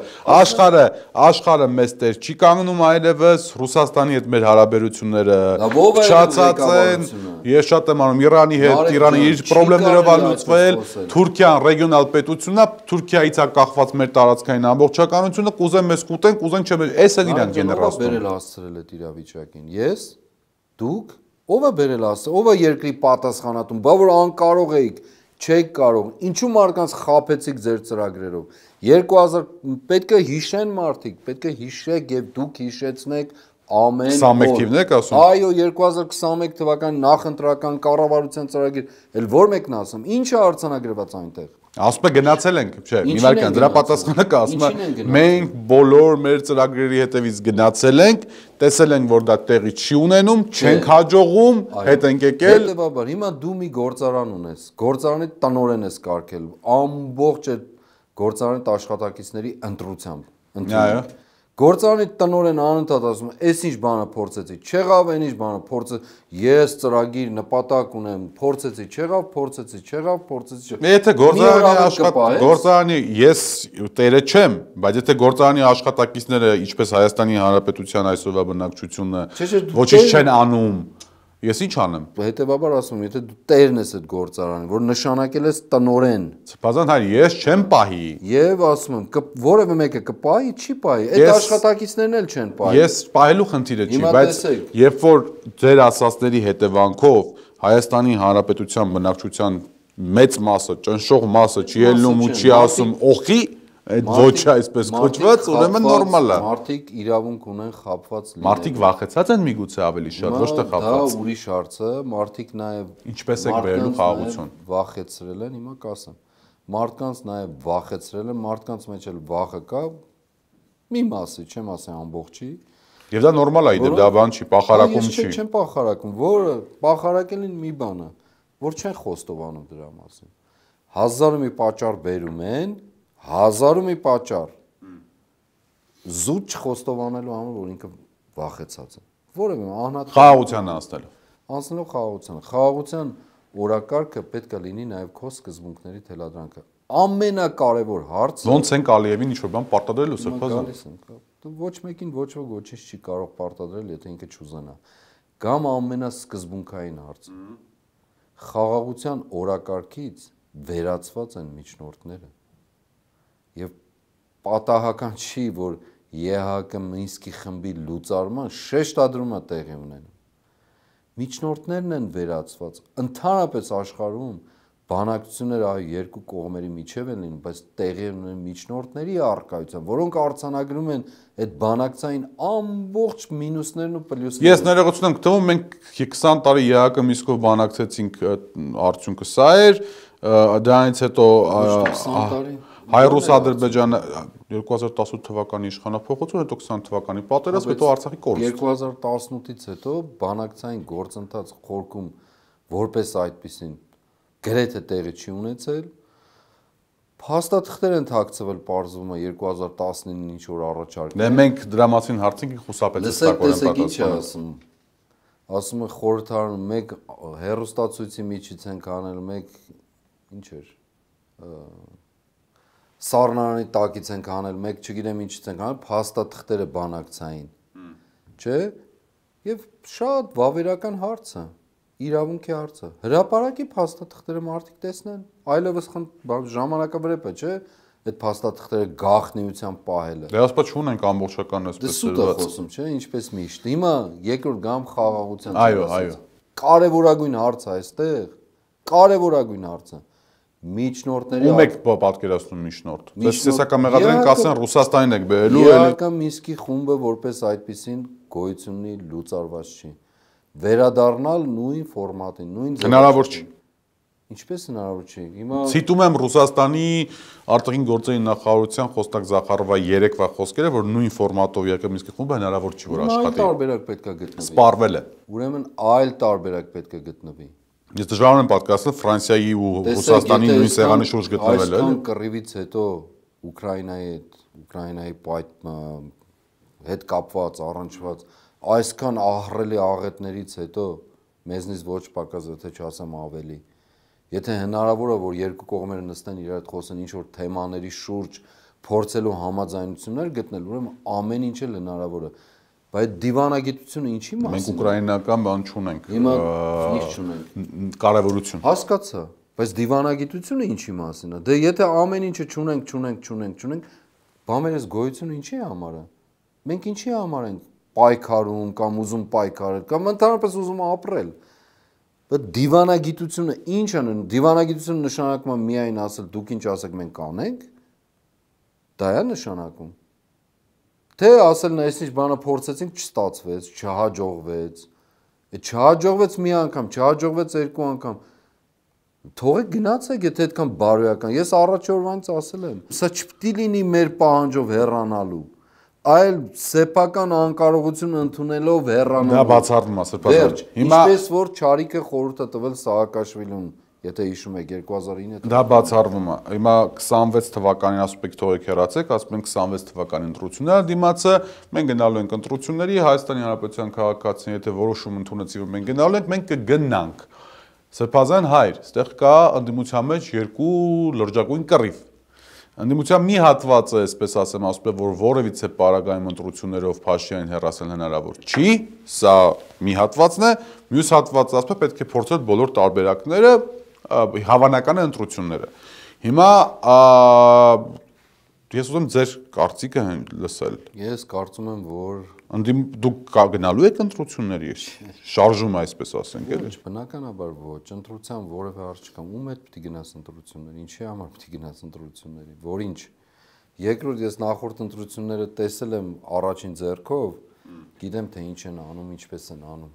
աշխարհը մեզ տեր չի կանգնում այլևս, Ռուսաստանի հետ մեր հարաբերությունները փչացած են։ Ես շատ եմ անում Իրանի հետ, Իրանը իր խնդիրներով ա լուծվել, Թուրքիան ռեգիոնալ պետությունն է, Թուրքիայից է կախված մեր տարածքային ամբողջականությունը, կուզեն մեզ կուտեն, կուզեն չէ, էս էլ իրանք են ռաստ։ Բերել հասցրել այդ իրավիճակին։ Ես, դուք ով է բերել ասել, ով է երկրի պատասխանատուն, բա որ անկարող էիք, չեք կարող, ինչու մարդկանց խաբեցիք ձեր ծրագրերով։ 2000 պետք է հիշեն մարդիկ, պետք է հիշեք եւ դուք հիշեցնեք ամեն 21 թիվն եք ասում։ Այո, 2021 թվականի նախընտրական կառավարության ծրագիր, էլ որ մեկն ասում, ինչ է արձանագրված այնտեղ։ Ասում է գնացել ենք, չէ, մի վարքան դրա պատասխանը կա, ասում է մենք բոլոր մեր ծրագրերի հետևից գնացել ենք, տեսել ենք որ դա տեղի չի ունենում, չենք հաջողում, հետ ենք եկել։ Հետևաբար, հիմա դու մի գործարան ունես, գործարանի տնօրեն ես կարգել, ամբողջ այդ գործարանի աշխատակիցների ընտրությամբ։ Այո։ Գործարանի տնօրեն անընդհատ ասում է, «Էս ինչ բանը փորձեցի, չեղավ, այն ինչ բանը փորձեցի, ես ծրագիր նպատակ ունեմ, փորձեցի, չեղավ, փորձեցի։ Եթե գործարանի ես տերը չեմ, բայց եթե գործարանի աշխատակիցները, ինչպես Հայաստանի Հանրապետության այսօրվա բնակչությունը, ոչինչ չեն անում, ես ինչ անեմ։ Հետևաբար ասում եմ, եթե դու տերն ես այդ գործարանի, որ նշանակել ես տնօրեն, Սրբազան հայր, ես չեմ պահի։ Եվ ասում եմ, որևէ մեկը կպահի, չի պահի, այդ աշխատակիցներն էլ չեն պահի։ Ես պահելու խնդիրը չի, բայց երբ որ ձեր ասածների հետևանքով Հայաստանի Հանրապետության բնակչության մեծ մասը, ճնշող մասը չի ելնում ու չի ասում օխի, այդ ոչը այսպես կոչված, ուրեմն նորմալ է։ Մարդիկ իրավունք ունեն խաբված լինել։ Մարդիկ վախեցած են միգուցե ավելի շատ, ոչ թե խաբված։ Դա ուրիշ հարց է, մարդիկ նաև ինչպես եք բերելու խաղաղություն։ Վախեցրել են, հիմա կասեմ։ Մարդկանց նաև վախեցրել են, մարդկանց մեջ էլ վախը կա։ Մի մասի, չեմ ասի ամբողջի։ Եվ դա նորմալ է, դա բան չի, պախարակում չի։ Չեմ պախարակում, որը պախարակել են մի բանը, որ չեն խոստովանում դրա մասին։ Հազար մի պատճառ բերում են, հազար մի պատճառ զուտ չխոստովանելու համար, որ ինքը վախեցած է։ Որևէ անհատ խաղաղության անցնելով խաղաղության օրակարգը պետք է լինի նաև քո սկզբունքների թելադրանքը։ Ամենակարևոր հարցը ոնց են Ալիևին ինչ-որ բան պարտադրելու Սրբազան։ Ոչ մեկին ոչինչ չի կարող պարտադրել, եթե ինքը չուզենա։ Կամ ամենասկզբունքային հարցը։ Խաղաղության օրակարգից վերացված են միջնորդները։ Եվ պատահական չի, որ ԵՀԿ Մինսկի խմբի լուծարման շեշտադրումը տեղի ունենում։ Միջնորդներն են վերացված։ Ընդհանրապես աշխարհում բանակցությունները այո երկու կողմերի միջև են լինում, բայց տեղի ունեն միջնորդների առկայությամբ, որոնք արձանագրում են այդ բանակցային ամբողջ մինուսներն ու պլյուսները։ Ես ներողություն եմ գտնում, մենք 20 տարի ԵՀԿ Մինսկով բանակցեցինք, արդյունքը սա էր, դրանից հետո Հայ-Ռուս-Ադրբեջանը 2018 թվականի իշխանափոխություն, հետո 20 թվականի պատերազմ, հետո Արցախի կորուստ։ 2018-ից հետո բանակցային գործընթաց խորքում որպես այդպեսին գրեթե տեղի չի ունեցել։ Փաստաթղթեր են թաքցվել, պարզվում է 2019-ին ինչ որ առաջարկներ։ Դե մենք դրա մասին հարցինք խուսափեցին պատասխանը։ Ասում է խորհրդարանը մեկ հերոստացույցի միջից են կանել, մեկ ինչ էր Սառնարանի տակից են կանել, մեկ չգիտեմ ինչից են կանել, փաստաթղթերը բանակցային։ Չէ՞։ Եվ շատ վավերական հարց է, իրավունքի հարց է։ Հրապարակի փաստաթղթերը մարդիկ տեսնեն, այլևս ժամանակավրեպ է, չէ՞, այդ փաստաթղթերը գաղտնիությամբ պահելը։ Դե ասպա չունենք ամբողջական այսպես սուտ է խոսում, չէ՞, ինչպես միշտ։ Հիմա երկրորդ գամ խաղաղության։ Այո։ Կարևորագույն հարց է այստեղ։ Կարևորագույն հարց է։ Միջնորդների ում եք պատկերացնում միջնորդ։ Դες սեսակամեղադրեն կասեն Ռուսաստանին եք բերելու էլի։ ԵՀԿ Մինսկի խումբը որպես այդպեսին գոյությունի լուծարված չի։ Վերադառնալ նույն ֆորմատին, նույն հնարավոր չի։ Ինչպես հնարավոր չի։ Հիմա Ցիտում եմ Ռուսաստանի արտաքին գործերի նախարարության խոսնակ Զախարովա երեկվա խոսքերը, որ նույն ֆորմատով ԵԿ Մինսկի խումբը հնարավոր չի որ այլ աշխատի։ տարբերակ պետք է գտնվի։ Սպառվել է։ Ուրեմն այլ տարբերակ պետք է գտնվի։ Ես դժվար եմ պատկերացնել Ֆրանսիայի ու Ռուսաստանի նույն սեղանի շուրջ գտնվելը, էլի։ Այսքան կռիվից հետո Ուկրաինայի հետ կապված, առնչված այսքան ահռելի աղետներից հետո մեզնից ոչ պակաս եթե չասեմ ավելի։ Եթե հնարավոր է որ երկու կողմերը նստեն իրար հետ խոսեն ինչ որ թեմաների շուրջ փորձելու համաձայնություններ գտնել, ուրեմն ամեն ինչ էլ հնարավոր է։ Բայց դիվանագիտությունը ինչի մասին է։ Մենք ուկրաինական բան չունենք։ Հիմա ինչ չունենք։ Կարևորություն։ Հասկացա, բայց դիվանագիտությունը ինչի մասին է։ Դե եթե ամեն ինչը չունենք, բամերս գոյությունը ինչի համար է։ Մենք ինչի համար ենք պայքարում կամ ուզում պայքարել կամ ընդհանրապես ուզում ապրել։ Բայց դիվանագիտությունը ինչ է։ Դիվանագիտությունը նշանակում է միայն ասել դուք ինչ ասեք մենք կանենք։ Դա է նշանակում։ Թե ասել նա այսինչ բանը փորձեցինք չստացվեց, չհաջողվեց։ Չհաջողվեց մի անգամ, չհաջողվեց երկու անգամ։ Թողեք գնացեք, եթե այդքան բարոյական։ Ես առաջ օրվանից ասել եմ, սա չպետք է լինի մեր պահանջով հեռանալու, այլ սեփական անկարողություն ընդունելով հեռանալու։ Դա բացառվում է, Սրբազան։ Հիմա ինչպես որ Չարիկը խորհուրդ է տվել Սաակաշվիլուն, եթե հիշում եք 2009 Դա բացառվում է։ Հիմա 26 թվականին ասում եք թողեք հեռացեք, ասում ենք 26 թվականի ընտրությունները դիմացը, մենք գնալու ենք ընտրությունների, Հայաստանի Հանրապետության քաղաքացիները եթե որոշում ընդունեցի, որ մենք գնալու ենք, մենք կգնանք։ Սրբազան հայր, այստեղ կա ընդդիմության մեջ երկու լրջագույն կռիվ։ Ընդդիմության մի հատվածը, այսպես ասեմ, ասում է, որ որևիցե պարագայում ընտրություններով Փաշինյանին հեռացնել հնարավոր չի, սա մի հատվածն է, մյուս հատվածը ասում է պետք է փորձել բոլոր տարբերակները, հավանական է ընտրությունները։ Հիմա ես ուզում ձեր կարծիքը լսել։ Ես կարծում եմ, որ Դուք գնալու եք ընտրությունների, շարժում այսպես ասենք, էլի։ Ոչ, բնականաբար ոչ, ընտրության որևէ հարց չկա։ Ում հետ պիտի գնաս ընտրությունների, ինչի համար պիտի գնաս ընտրությունների, որինչ։ Երկրորդ ես նախորդ ընտրությունները տեսել եմ առաջին ձեռքով, գիտեմ թե ինչ են անում, ինչպես են անում։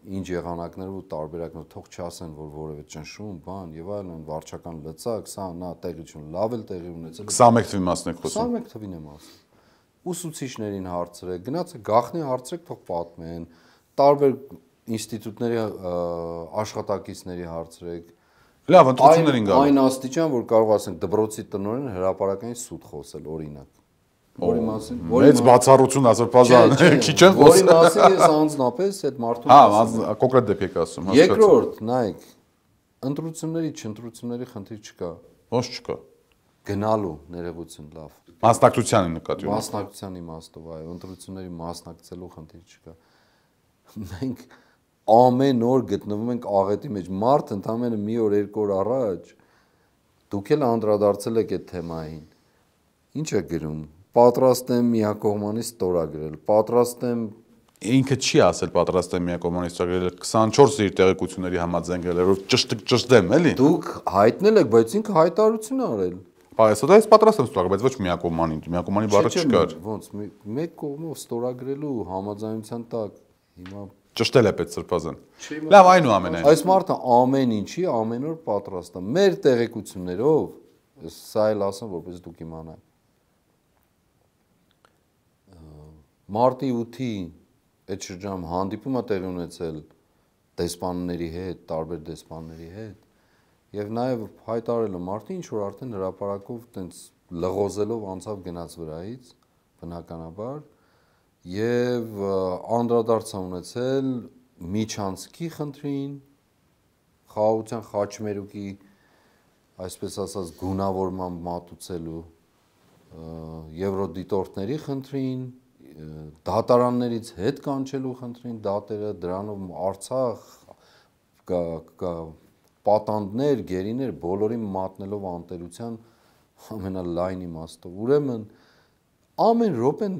Ինչ եղանակներով ու տարբերակներով թող չասեն, որ որևէ ճնշում, բան եւ այլն, վարչական լծակ, սա նա տեղություն լավ էլ տեղի ունեցել։ 21 թվի մասն եք խոսում։ 21 թվին եմ ասում։ Ուսուցիչներին հարցրեք, գնացեք գաղտնի հարցրեք, թող պատմեն, տարբեր ինստիտուտների աշխատակիցների հարցրեք։ Լավ, ընտրություններին գալու։ Այն աստիճան, որ կարող ասենք դպրոցի տնօրեն հրապարակային սուտ խոսել, օրինակ։ Որի մասին։ Մեծ բացառություն Ադրբեջան, քիչ են Որի խոսում։ մասին ես անձնապես այդ մարդուն Հա, կոնկրետ դեպք եք ասում, հասկացա։ Երկրորդ, նայեք, ընտրությունների չընտրությունների խնդիր չկա։ Ոնց չկա։ Գնալու ներողություն, լավ։ Մասնակցությանը նկատի ունեմ։ Մասնակցության իմաստով, այո, ընտրությունների մասնակցելու խնդիր չկա։ Մենք ամեն օր գտնվում ենք աղետի մեջ։ Մարդ ընդամենը մի օր, երկու օր առաջ դուք էլ անդրադարձել եք այդ թեմային։ Ինչ է գրում։ Պատրաստ եմ միակողմանի ստորագրել։ Պատրաստ եմ Ինքը չի ասել պատրաստ եմ միակողմանի ստորագրել 24 իր տեղեկությունների համաձայն գրել, որ ճշտեմ, էլի։ Դուք հայտնել եք, բայց ինքը հայտարարություն ա արել։ Այսօր ես պատրաստ եմ ստորագրել, բայց ոչ միակողմանի բառը չկար։ Ոնց մեկ կողմով ստորագրելու համաձայնության տակ հիմա Ճշտել է պետք Սրբազան։ Լավ, այնուամենայնիվ։ Այս մարդը ամեն ինչի ամեն օր պատրաստ է։ Մեր տեղեկություններով, սա էլ ասեմ, որպես դուք իմանաք։ Մարտի 8-ի այդ շրջանում հանդիպում է տեղի ունեցել դեսպանների հետ, տարբեր դեսպանների հետ, եւ նաեւ հայտարարել է մարտի ինչ որ արդեն հրապարակով տենց լղոզելով անցավ գնաց վրայից, բնականաբար, եւ անդրադարձ է ունեցել միջանցքի խնդրին, խաղաղության խաչմերուկի, այսպես ասած, գունավորման մատուցելու, եվրոդիտորդների խնդրին, դատարաններից հետ կանչելու խնդրին, դատերը դրանով Արցախ պատանդներ, գերիներ բոլորին մատնելով անտերության ամենալայն իմաստով։ Ուրեմն ամեն րոպեն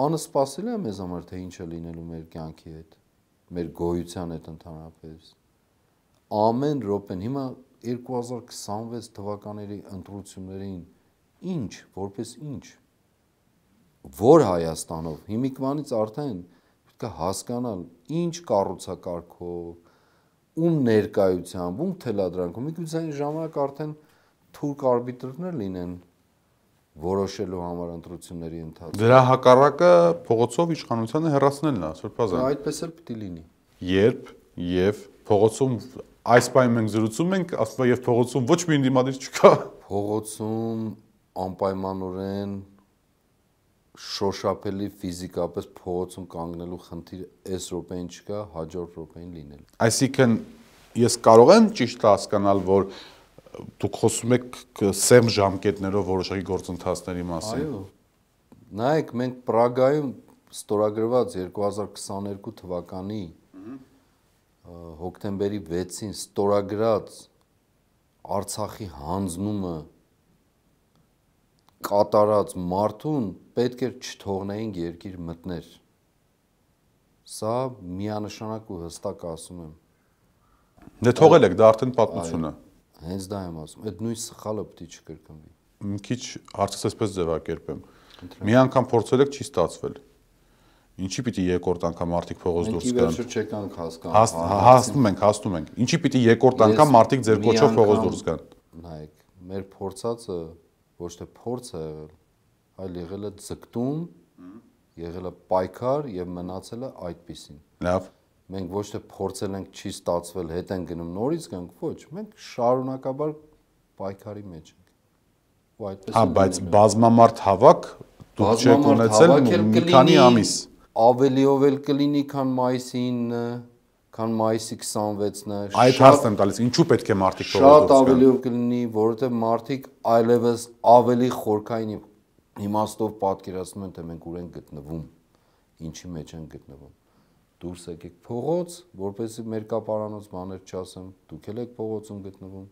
անսպասելի է մեզ համար թե ինչ է լինելու մեր կյանքի հետ, մեր գոյության հետ ընդհանրապես։ Ամեն րոպեն հիմա 2026 թվականների ընտրություններին ինչ, որպես ինչ, որ Հայաստանով, հիմիկվանից արդեն պետք է հասկանալ ինչ կառուցակարգով, ում ներկայությամբ, ում թելադրանքում, միգուցե այն ժամանակ արդեն թուրք արբիտրներ լինեն որոշելու համար ընտրությունների ընթացքում։ Դրա հակառակը փողոցով իշխանությանը հեռացնելն է, Սրբազան։ Այդպես էլ պիտի լինի։ Երբ եւ փողոցում այս բանը մենք զրուցում ենք, ասում եմ եւ փողոցում ոչ մի ընդդիմադիր չկա։ Փողոցում անպայմանորեն շոշափելի ֆիզիկապես փողոցում կանգնելու խնդիր այս րոպեին չկա, հաջորդ րոպեին լինել։ Այսինքն ես կարող եմ ճիշտ հասկանալ, որ դուք խոսում եք սեմ ժամկետներով որոշակի գործընթացների մասին։ Այո։ Նայեք, մենք Պրագայում ստորագրված 2022 թվականի հոկտեմբերի 6-ին ստորագրած Արցախի հանձնումը կատարած մարդուն պետք էր չթողնեինք երկիր մտներ։ Սա միանշանակ ու հստակ ասում եմ։ Դե թողել եք, դա արդեն պատմություն է։ Հենց դա եմ ասում։ Այդ նույն սխալը պետք է չկրկնվի։ Մի քիչ հարցս այսպես ձևակերպեմ։ Մի անգամ փորձել եք, չի ստացվել։ Ինչի պիտի երկրորդ անգամ մարդիկ փողոց դուրս գան։ Մենք ի վերջո չեկանք հասկանում։ Հասնում ենք։ Ինչի պիտի երկրորդ անգամ մարդիկ ձեր կոչով փողոց դուրս գան։ Նայեք, մեր փորձածը ոչ թե փորձ է եղել, այլ եղել է ձգտում, եղել է պայքար եւ մնացել է այդպիսին։ Լավ։ Մենք ոչ թե փորձել ենք չի ստացվել, հետ են գնում նորից գանք, ոչ, մենք շարունակաբար պայքարի մեջ ենք։ Ու այդպես Հա, բայց բազմամարդ հավաք դուք չեք ունեցել մի քանի ամիս։ Ավելիով էլ կլինի, քան մայիսի 9-ը, քան մայիսի 26-ը։ Այդ հարցն եմ տալիս, ինչու պետք է մարդիկ փողոց Շատ դուրս գան։ ավելիով կլինի, որովհետև մարդիկ այլևս ավելի խորքային իմաստով պատկերացնում են, թե մենք ուր ենք գտնվում, ինչի մեջ ենք գտնվում։ Դուրս եկեք փողոց, որպեսզի մեր կապարանոց բաներ չասեմ, դուք էլ եք փողոցում գտնվում,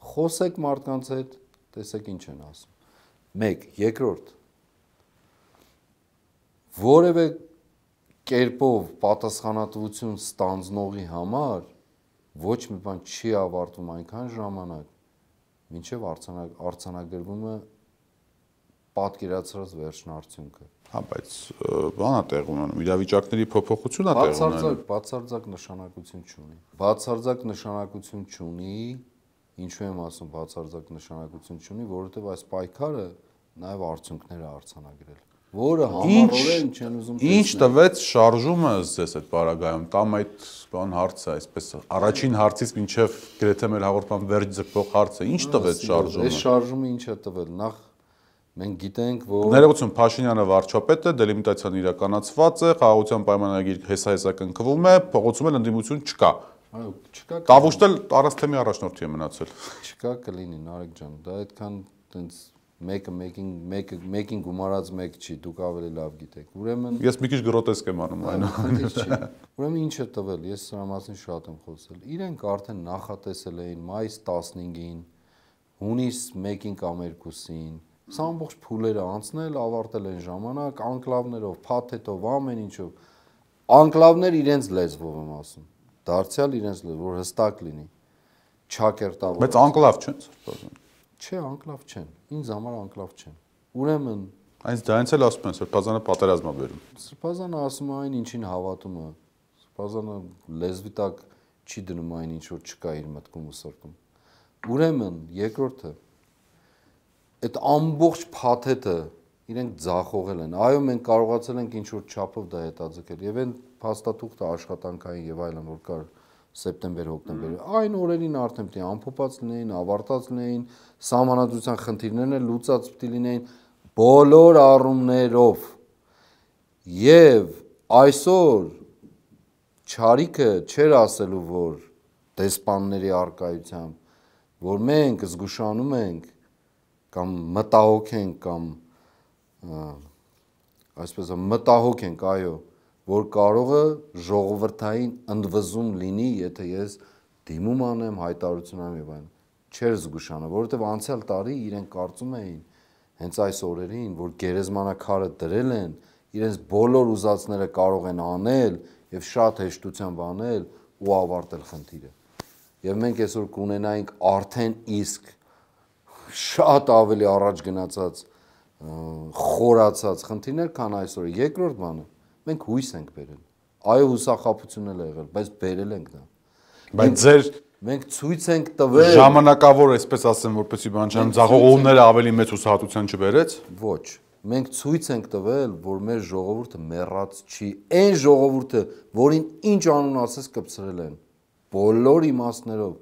խոսեք մարդկանց հետ, տեսեք ինչ են ասում։ 1, երկրորդ, որևէ կերպով պատասխանատվություն ստանձնողի համար ոչ մի բան չի ավարտվում այնքան ժամանակ, մինչև արձանագրվում է պատկերացրած վերջնարդյունքը։ Հա, բայց բանա տեղ ունենում, իրավիճակների փոփոխությունա տեղ ունենում։ Բացարձակ նշանակություն չունի։ Բացարձակ նշանակություն չունի, ինչու եմ ասում բացարձակ նշանակություն չունի, որովհետև այս պայքարը նաև արդյունքներ է արձանագրել, որը համառորեն չեն ուզում տեսնել։ Ինչ տվեց շարժումը ձեզ այդ պարագայում, տամ այդ բան հարցը, այսպես առաջին հարցից մինչև գրեթե մեր հաղորդման վերջ ձգվող հարցը, ինչ տվեց շարժումը։ Այս շարժումը ինչ է տվել։ Նախ մենք գիտենք, որ Ներողություն, Փաշինյանը վարչապետ է, դելիմիտացիան իրականացված է, խաղաղության պայմանագիր հեսա կնքվում է, փողոցում էլ ընդդիմություն չկա։ այո, չկա։ Տավուշտել առանց թեմի առաջնորդի է մնացել։ Չկա կլինի, Նարեկ ջան, դա այդքան տենց մեկին գումարած մեկ չի, դուք ավելի լավ գիտեք։ Ուրեմն Ես մի քիչ գրոտեսկ եմ անում այն։ Ուրեմն ինչ է տվել, ես սրա մասին շատ եմ խոսել։ Իրենք արդեն նախատեսել էին մայիս 15-ին, հունիս 1-ին կամ 2-ին, սա ամբողջ փուլերը անցնել, ավարտել են ժամանակ, անկլավներով, փաթեթով, ամեն ինչով։ Անկլավներ իրենց լեզվով եմ ասում։ Դարձյալ իրենց լեզվով, որ հստակ լինի։ Չակերտավոր։ Բայց անկլավ չեն։ Չէ, անկլավ չեն։ Ինձ համար անկլավ չեն։ Ուրեմն Այս դրանից էլ ասում են, Սրբազանը պատերազմ է բերում։ Սրբազանը ասում է այն ինչին հավատում է։ Սրբազանը լեզվի տակ չի դնում այն ինչ որ չկա իր մտքում ու սրտում։ Ուրեմն երկրորդը այդ ամբողջ փաթեթը իրենք ձախողել են։ Այո, մենք կարողացել ենք ինչ որ չափով դա հետաձգել եւ այն փաստաթուղթը աշխատանքային եւ այլն որ կար սեպտեմբեր-հոկտեմբեր այն օրերին արդեն պետք է ամփոփած լինեին, ավարտած լինեին, սահմանադրության խնդիրներն էլ լուծած պետք է լինեին բոլոր առումներով։ Եվ այսօր Չարիքը չէր ասելու, որ դեսպանների արկայությամբ, որ մենք զգուշանում ենք կամ մտահոգ ենք կամ այսպես մտահոգ ենք, այո, որ կարող է ժողովրդային ընդվզում լինի, եթե ես դիմում անեմ, հայտարարություն անեմ եւ այլն։ Չէր զգուշանը, որովհետեւ անցյալ տարի իրենք կարծում էին հենց այս օրերին, որ գերեզմանակարը դրել են, իրենց բոլոր ուզածները կարող են անել եւ շատ հեշտությամբ անել ու ավարտել խնդիրը։ Եվ մենք այսօր կունենայինք արդեն իսկ շատ ավելի առաջ գնացած խորացած խնդիրներ, քան այսօր։ Երկրորդ բանը, մենք հույս ենք բերել։ Այո, հուսախաբություն էլ եղել, բայց բերել ենք դա։ Բայց ձեր մենք ցույց ենք տվել ժամանակավոր, այսպես ասեմ, որպեսզի բանջարան ձախողողները ավելի մեծ հուսահատության չբերեց։ Ոչ, մենք ցույց ենք տվել, որ մեր ժողովուրդը մեռած չի, այն ժողովուրդը, որին ինչ անուն ասես կպցրել են, բոլոր իմաստներով,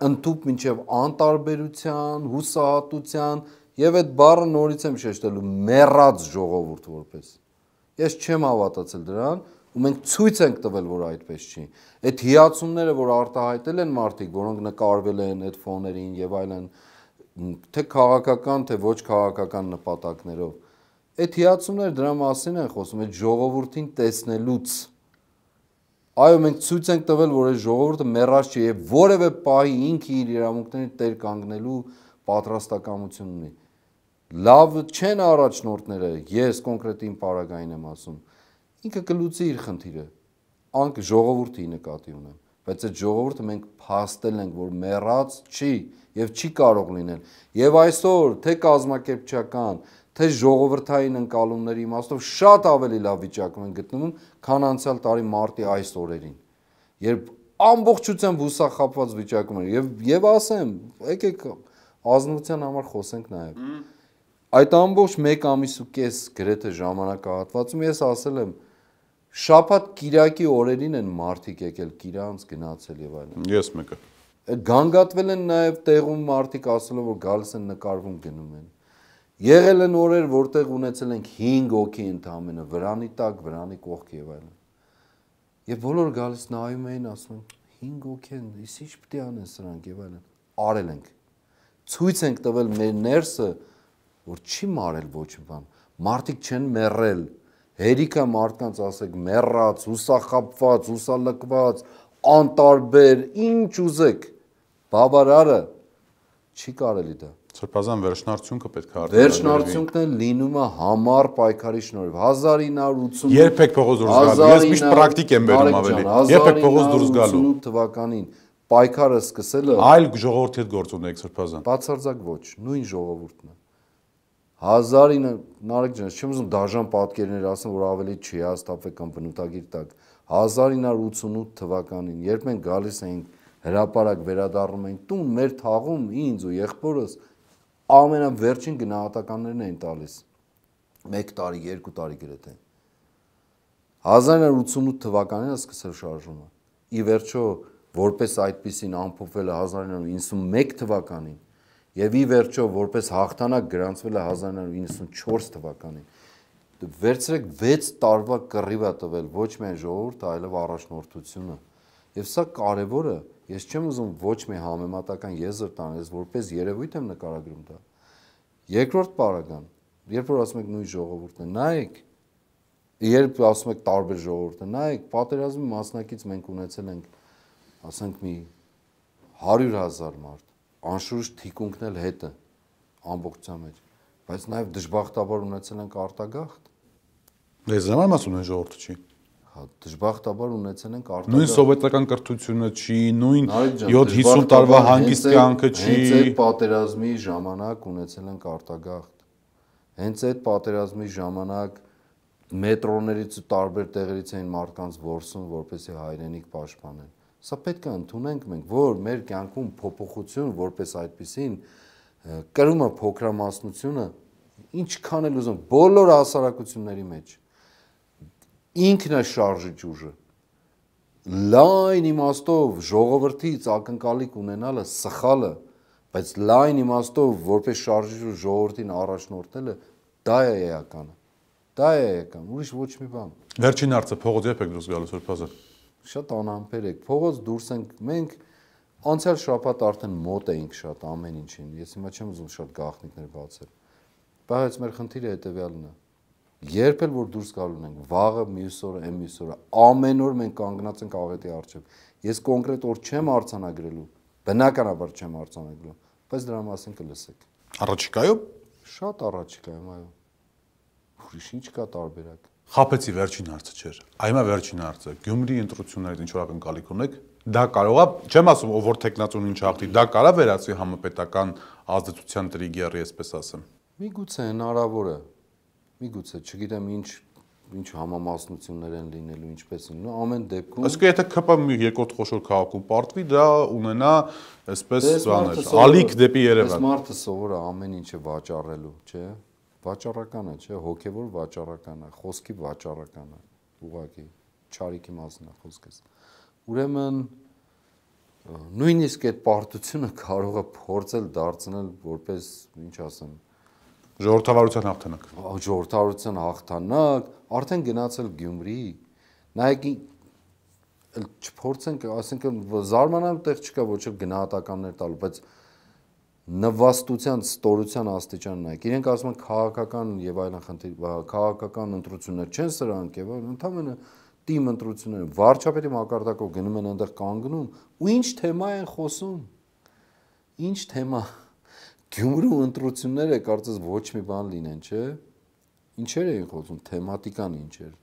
ընդཐུպ մինչև անտարբերության, հուսահատության եւ այդ բառը նորից եմ շեշտելու, մեռած ժողովուրդ որպես։ Ես չեմ հավատացել դրան, ու մենք ցույց ենք տվել, որ այդպես չի։ Այդ հիացումները, որ արտահայտել են մարդիկ, որոնք նկարվել են այդ ֆոներին եւ այլն, թե քաղաքական, թե ոչ քաղաքական նպատակներով, այդ հիացումները դրա մասին են խոսում, այդ ժողովրդին տեսնելուց։ Այո, մենք ցույց ենք տվել, որ այդ ժողովուրդը մեռած չի եւ որևէ պահի ինքը իր իրավունքների տեր կանգնելու պատրաստակամություն ունի։ Լավ չեն առաջնորդները, ես կոնկրետ իմ պարագային եմ ասում։ Ինքը կլուծի իր խնդիրը, անք ժողովուրդի նկատի ունեմ, բայց այդ ժողովուրդը մենք փաստել ենք, որ մեռած չի եւ չի կարող լինել։ Եվ այսօր թե կազմակերպչական, թե ժողովրդային ընկալումների իմաստով շատ ավելի լավ վիճակում են գտնվում, քան անցյալ տարի մարտի այս օրերին, երբ ամբողջությամբ հուսախապված վիճակում են եւ ասեմ, եկեք ազնվության համար խոսենք նաեւ։ Այդ ամբողջ 1 ամիս ու կես գրեթե ժամանակահատվածում ես ասել եմ շաբաթ կիրակի օրերին են մարդիկ եկել Կիրանց գնացել եւ այլն։ Ես մեկը։ Գանգատվել են նաեւ տեղում մարդիկ ասելով որ գալիս են նկարվում գնում են։ Եղել են օրեր որտեղ ունեցել ենք 5 հոգի ընդամենը վրանի տակ, վրանի կողք եւ այլն։ Եվ բոլորը գալիս նայում էին ասում 5 հոգի են, իսկ ի՞նչ պետք է անեն սրանք եւ այլն։ Արել ենք։ Ցույց ենք տվել մեր ներսը, որ չի մարել ոչ մի բան։ Մարդիկ չեն մեռել։ Հերիքա մարդկանց ասեք մեռած, հուսախապված, հուսալքված, անտարբեր, ինչ ուզեք, բավարարը չի կարելի դա։ Սրբազան վերջնարդյունքը պետք է արդեն։ Վերջնարդյունքն է լինում է համառ պայքարի շնորհիվ 1980 Երբեք փողոց դուրս գալու։ Ես միշտ պրակտիկ եմ բերում ավելի։ Երբեք փողոց դուրս գալու։ 1988 թվականին պայքարը սկսելը Այլ ժողովրդի հետ գործ ունեք սրբազան։ բացարձակ ոչ, նույն ժողովուրդն է։ 1900 Նարեկ ջան, չեմ ուզում դաժան պատկերներ ասեմ, որ ավելի չի հաստատվեք կամ բնութագիր տակ։ 1988 թվականին, երբ մենք գալիս էինք հրապարակ վերադառնում էինք տուն, մեր թաղում ինձ ու եղբորս ամենավերջին գնահատականներն էին տալիս։ 1 տարի, 2 տարի գրեթե։ 1988 թվականին է սկսել շարժումը։ Ի վերջո, որպես այդպիսին ամփոփվել է 1991 թվականին։ Եվ ի վերջո որպես հաղթանակ գրանցվել է 1994 թվականին։ Վերցրեք 6 տարվա կռիվ է տվել ոչ միայն ժողովուրդը, այլև առաջնորդությունը։ Եվ սա կարևորը, ես չեմ ուզում ոչ մի համեմատական եզր տալ, ես որպես երևույթ եմ նկարագրում դա։ Երկրորդ պարագան, երբ որ ասում եք նույն ժողովուրդն է, նայեք, երբ ասում եք տարբեր ժողովուրդ է, նայեք, պատերազմի մասնակից մենք ունեցել ենք, ասենք մի 100,000 մարդ, անշուշտ թիկունքն էլ հետը ամբողջության մեջ, բայց նաև դժբախտաբար ունեցել ենք արտագաղթ։ Ես նման մասում են ժողովուրդը չի։ Հա, դժբախտաբար ունեցել ենք արտագաղթ։ Նույն սովետական կրթությունը չի, նույն 7-50 տարվա հանգիստ կյանքը չի։ Հենց այդ պատերազմի ժամանակ ունեցել ենք արտագաղթ։ Հենց այդ պատերազմի ժամանակ մետրոներից ու տարբեր տեղերից էին մարդկանց որսում, որպեսզի հայրենիք պաշտպանեն։ Սա պետք է ընդունենք մենք, որ մեր կյանքում փոփոխություն որպես այդպիսին կրումը փոքրամասնությունը ինչքան էլ ուզում բոլոր հասարակությունների մեջ ինքն է շարժիչ ուժը լայն իմաստով ժողովրդից ակնկալիք ունենալը սխալը, բայց լայն իմաստով որպես շարժիչ ուժ ժողովրդին առաջնորդելը դա է էականը։ Դա է էական, ուրիշ ոչ մի բան։ Վերջին հարցը փողոց երբ եք դուրս գալու սրբազան։ Շատ անհամբեր եք։ Փողոց դուրս ենք մենք անցյալ շաբաթ արդեն մոտ էինք շատ ամեն ինչին։ Ես հիմա չեմ ուզում շատ գաղտնիքներ բացել։ Բայց մեր խնդիրը հետեւյալն է։ Երբ էլ որ դուրս գալու ենք, վաղը, մյուս օրը, մյուս օրը, ամեն օր մենք կանգնած ենք աղետի առջև։ Ես կոնկրետ օր չեմ արձանագրելու, բնականաբար չեմ արձանագրելու, բայց դրա մասին կլսեք։ Առաջիկայում Շատ առաջիկայում, այո։ Ուրիշ ինչ կա տարբերակ։ խափեցի վերջին հարցը չէր։ Այմա վերջին հարցը։ Գյումրի ընտրություններից ինչ որ ակնկալիք ունեք։ Դա կարող է, չեմ ասում ով որ տեխնացուն ինչ հաղթի, դա կարա վերածվի համապետական ազդեցության տրիգերի, այսպես ասեմ։ Միգուցե հնարավոր է։ Միգուցե, չգիտեմ ինչ ինչ համամասնություններ են լինելու, ինչպես լինելու, ամեն դեպքում Այսինքն եթե ԿՊ մի երկրորդ խոշոր քաղաքում պարտվի, դա ունենա այսպես բաներ, ալիք դեպի Երևան։ Այս մարդը սովոր է ամեն ինչը վաճառելու, չէ՞։ Վաճառական է, չէ՞, հոգևոր վաճառական է, խոսքի վաճառական է, ուղղակի չարիքի մասին է խոսքս։ Ուրեմն նույնիսկ այդ պարտությունը կարող է փորձել դարձնել որպես, ինչ ասեմ, Ժողովրդավարության հաղթանակ։ Ժողովրդավարության հաղթանակ, արդեն գնացել Գյումրի։ Նայեք չփորձենք, ասենք զարմանալու տեղ չկա ոչ էլ գնահատականներ տալու, բայց նվաստության, ստորության աստիճան նայեք։ Իրենք ասում են քաղաքական եւ այլն խնդիր, քաղաքական ընտրություններ չեն սրանք եւ ընդհանրապես թիմ ընտրություններ, վարչապետի մակարդակով գնում են այնտեղ կանգնում ու ինչ թեմա են խոսում։ Ինչ թեմա։ Գյումրու ընտրությունները կարծես ոչ մի բան լինեն, չէ՞։ Ինչեր էին խոսում, թեմատիկան ինչ էր։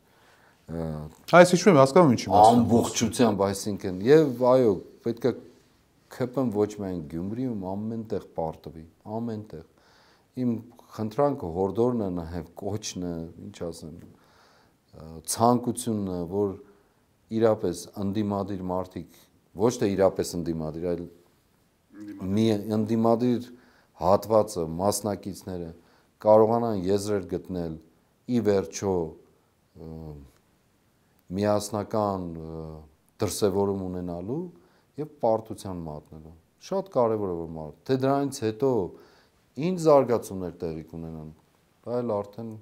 Այս ինչու եմ հասկանում ինչի մասին։ Ամբողջությամբ, այսինքն, եւ այո, պետք է ԿՊ-ն ոչ միայն Գյումրիում, ամենտեղ պարտվի, ամենտեղ։ Իմ խնդրանքը, հորդորն է, նաեւ կոչն է, ինչ ասեմ, ցանկությունն է, որ իրապես ընդդիմադիր մարդիկ, ոչ թե իրապես ընդդիմադիր, այլ մի ընդդիմադիր հատվածը, մասնակիցները կարողանան եզրեր գտնել ի վերջո միասնական դրսևորում ունենալու եւ պարտության մատնելու։ Շատ կարեւոր է որ մարդ, թե դրանից հետո ինչ զարգացումներ տեղի կունենան, այլ արդեն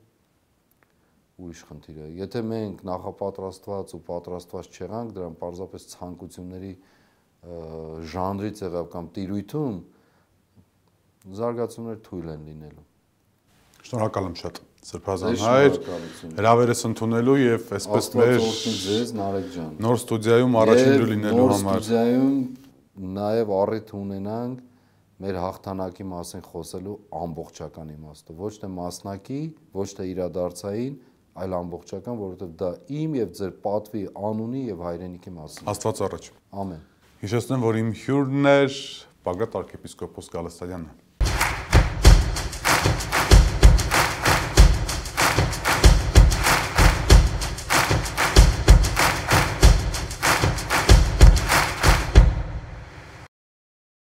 ուրիշ խնդիր է։ Եթե մենք նախապատրաստված ու պատրաստված չեղանք դրան պարզապես ցանկությունների ժանրից եղավ կամ տիրույթում զարգացումներ թույլ են լինելու։ Շնորհակալ եմ շատ Սրբազան հայր հրավերս ընդունելու եւ այսպես մեր ձեզ Նարեկ ջան նոր ստուդիայում առաջին լինելու համար։ Նոր ստուդիայում նաեւ առիթ ունենանք մեր հաղթանակի մասին խոսելու ամբողջական իմաստով, ոչ թե մասնակի, ոչ թե իրադարձային, այլ ամբողջական, որովհետեւ դա իմ եւ ձեր պատվի անունի եւ հայրենիքի մասին։ Աստված առաջ։ Ամեն։ Հիշեցնեմ, որ իմ հյուրն էր Բագրատ arczepiskopos Գալստանյանը։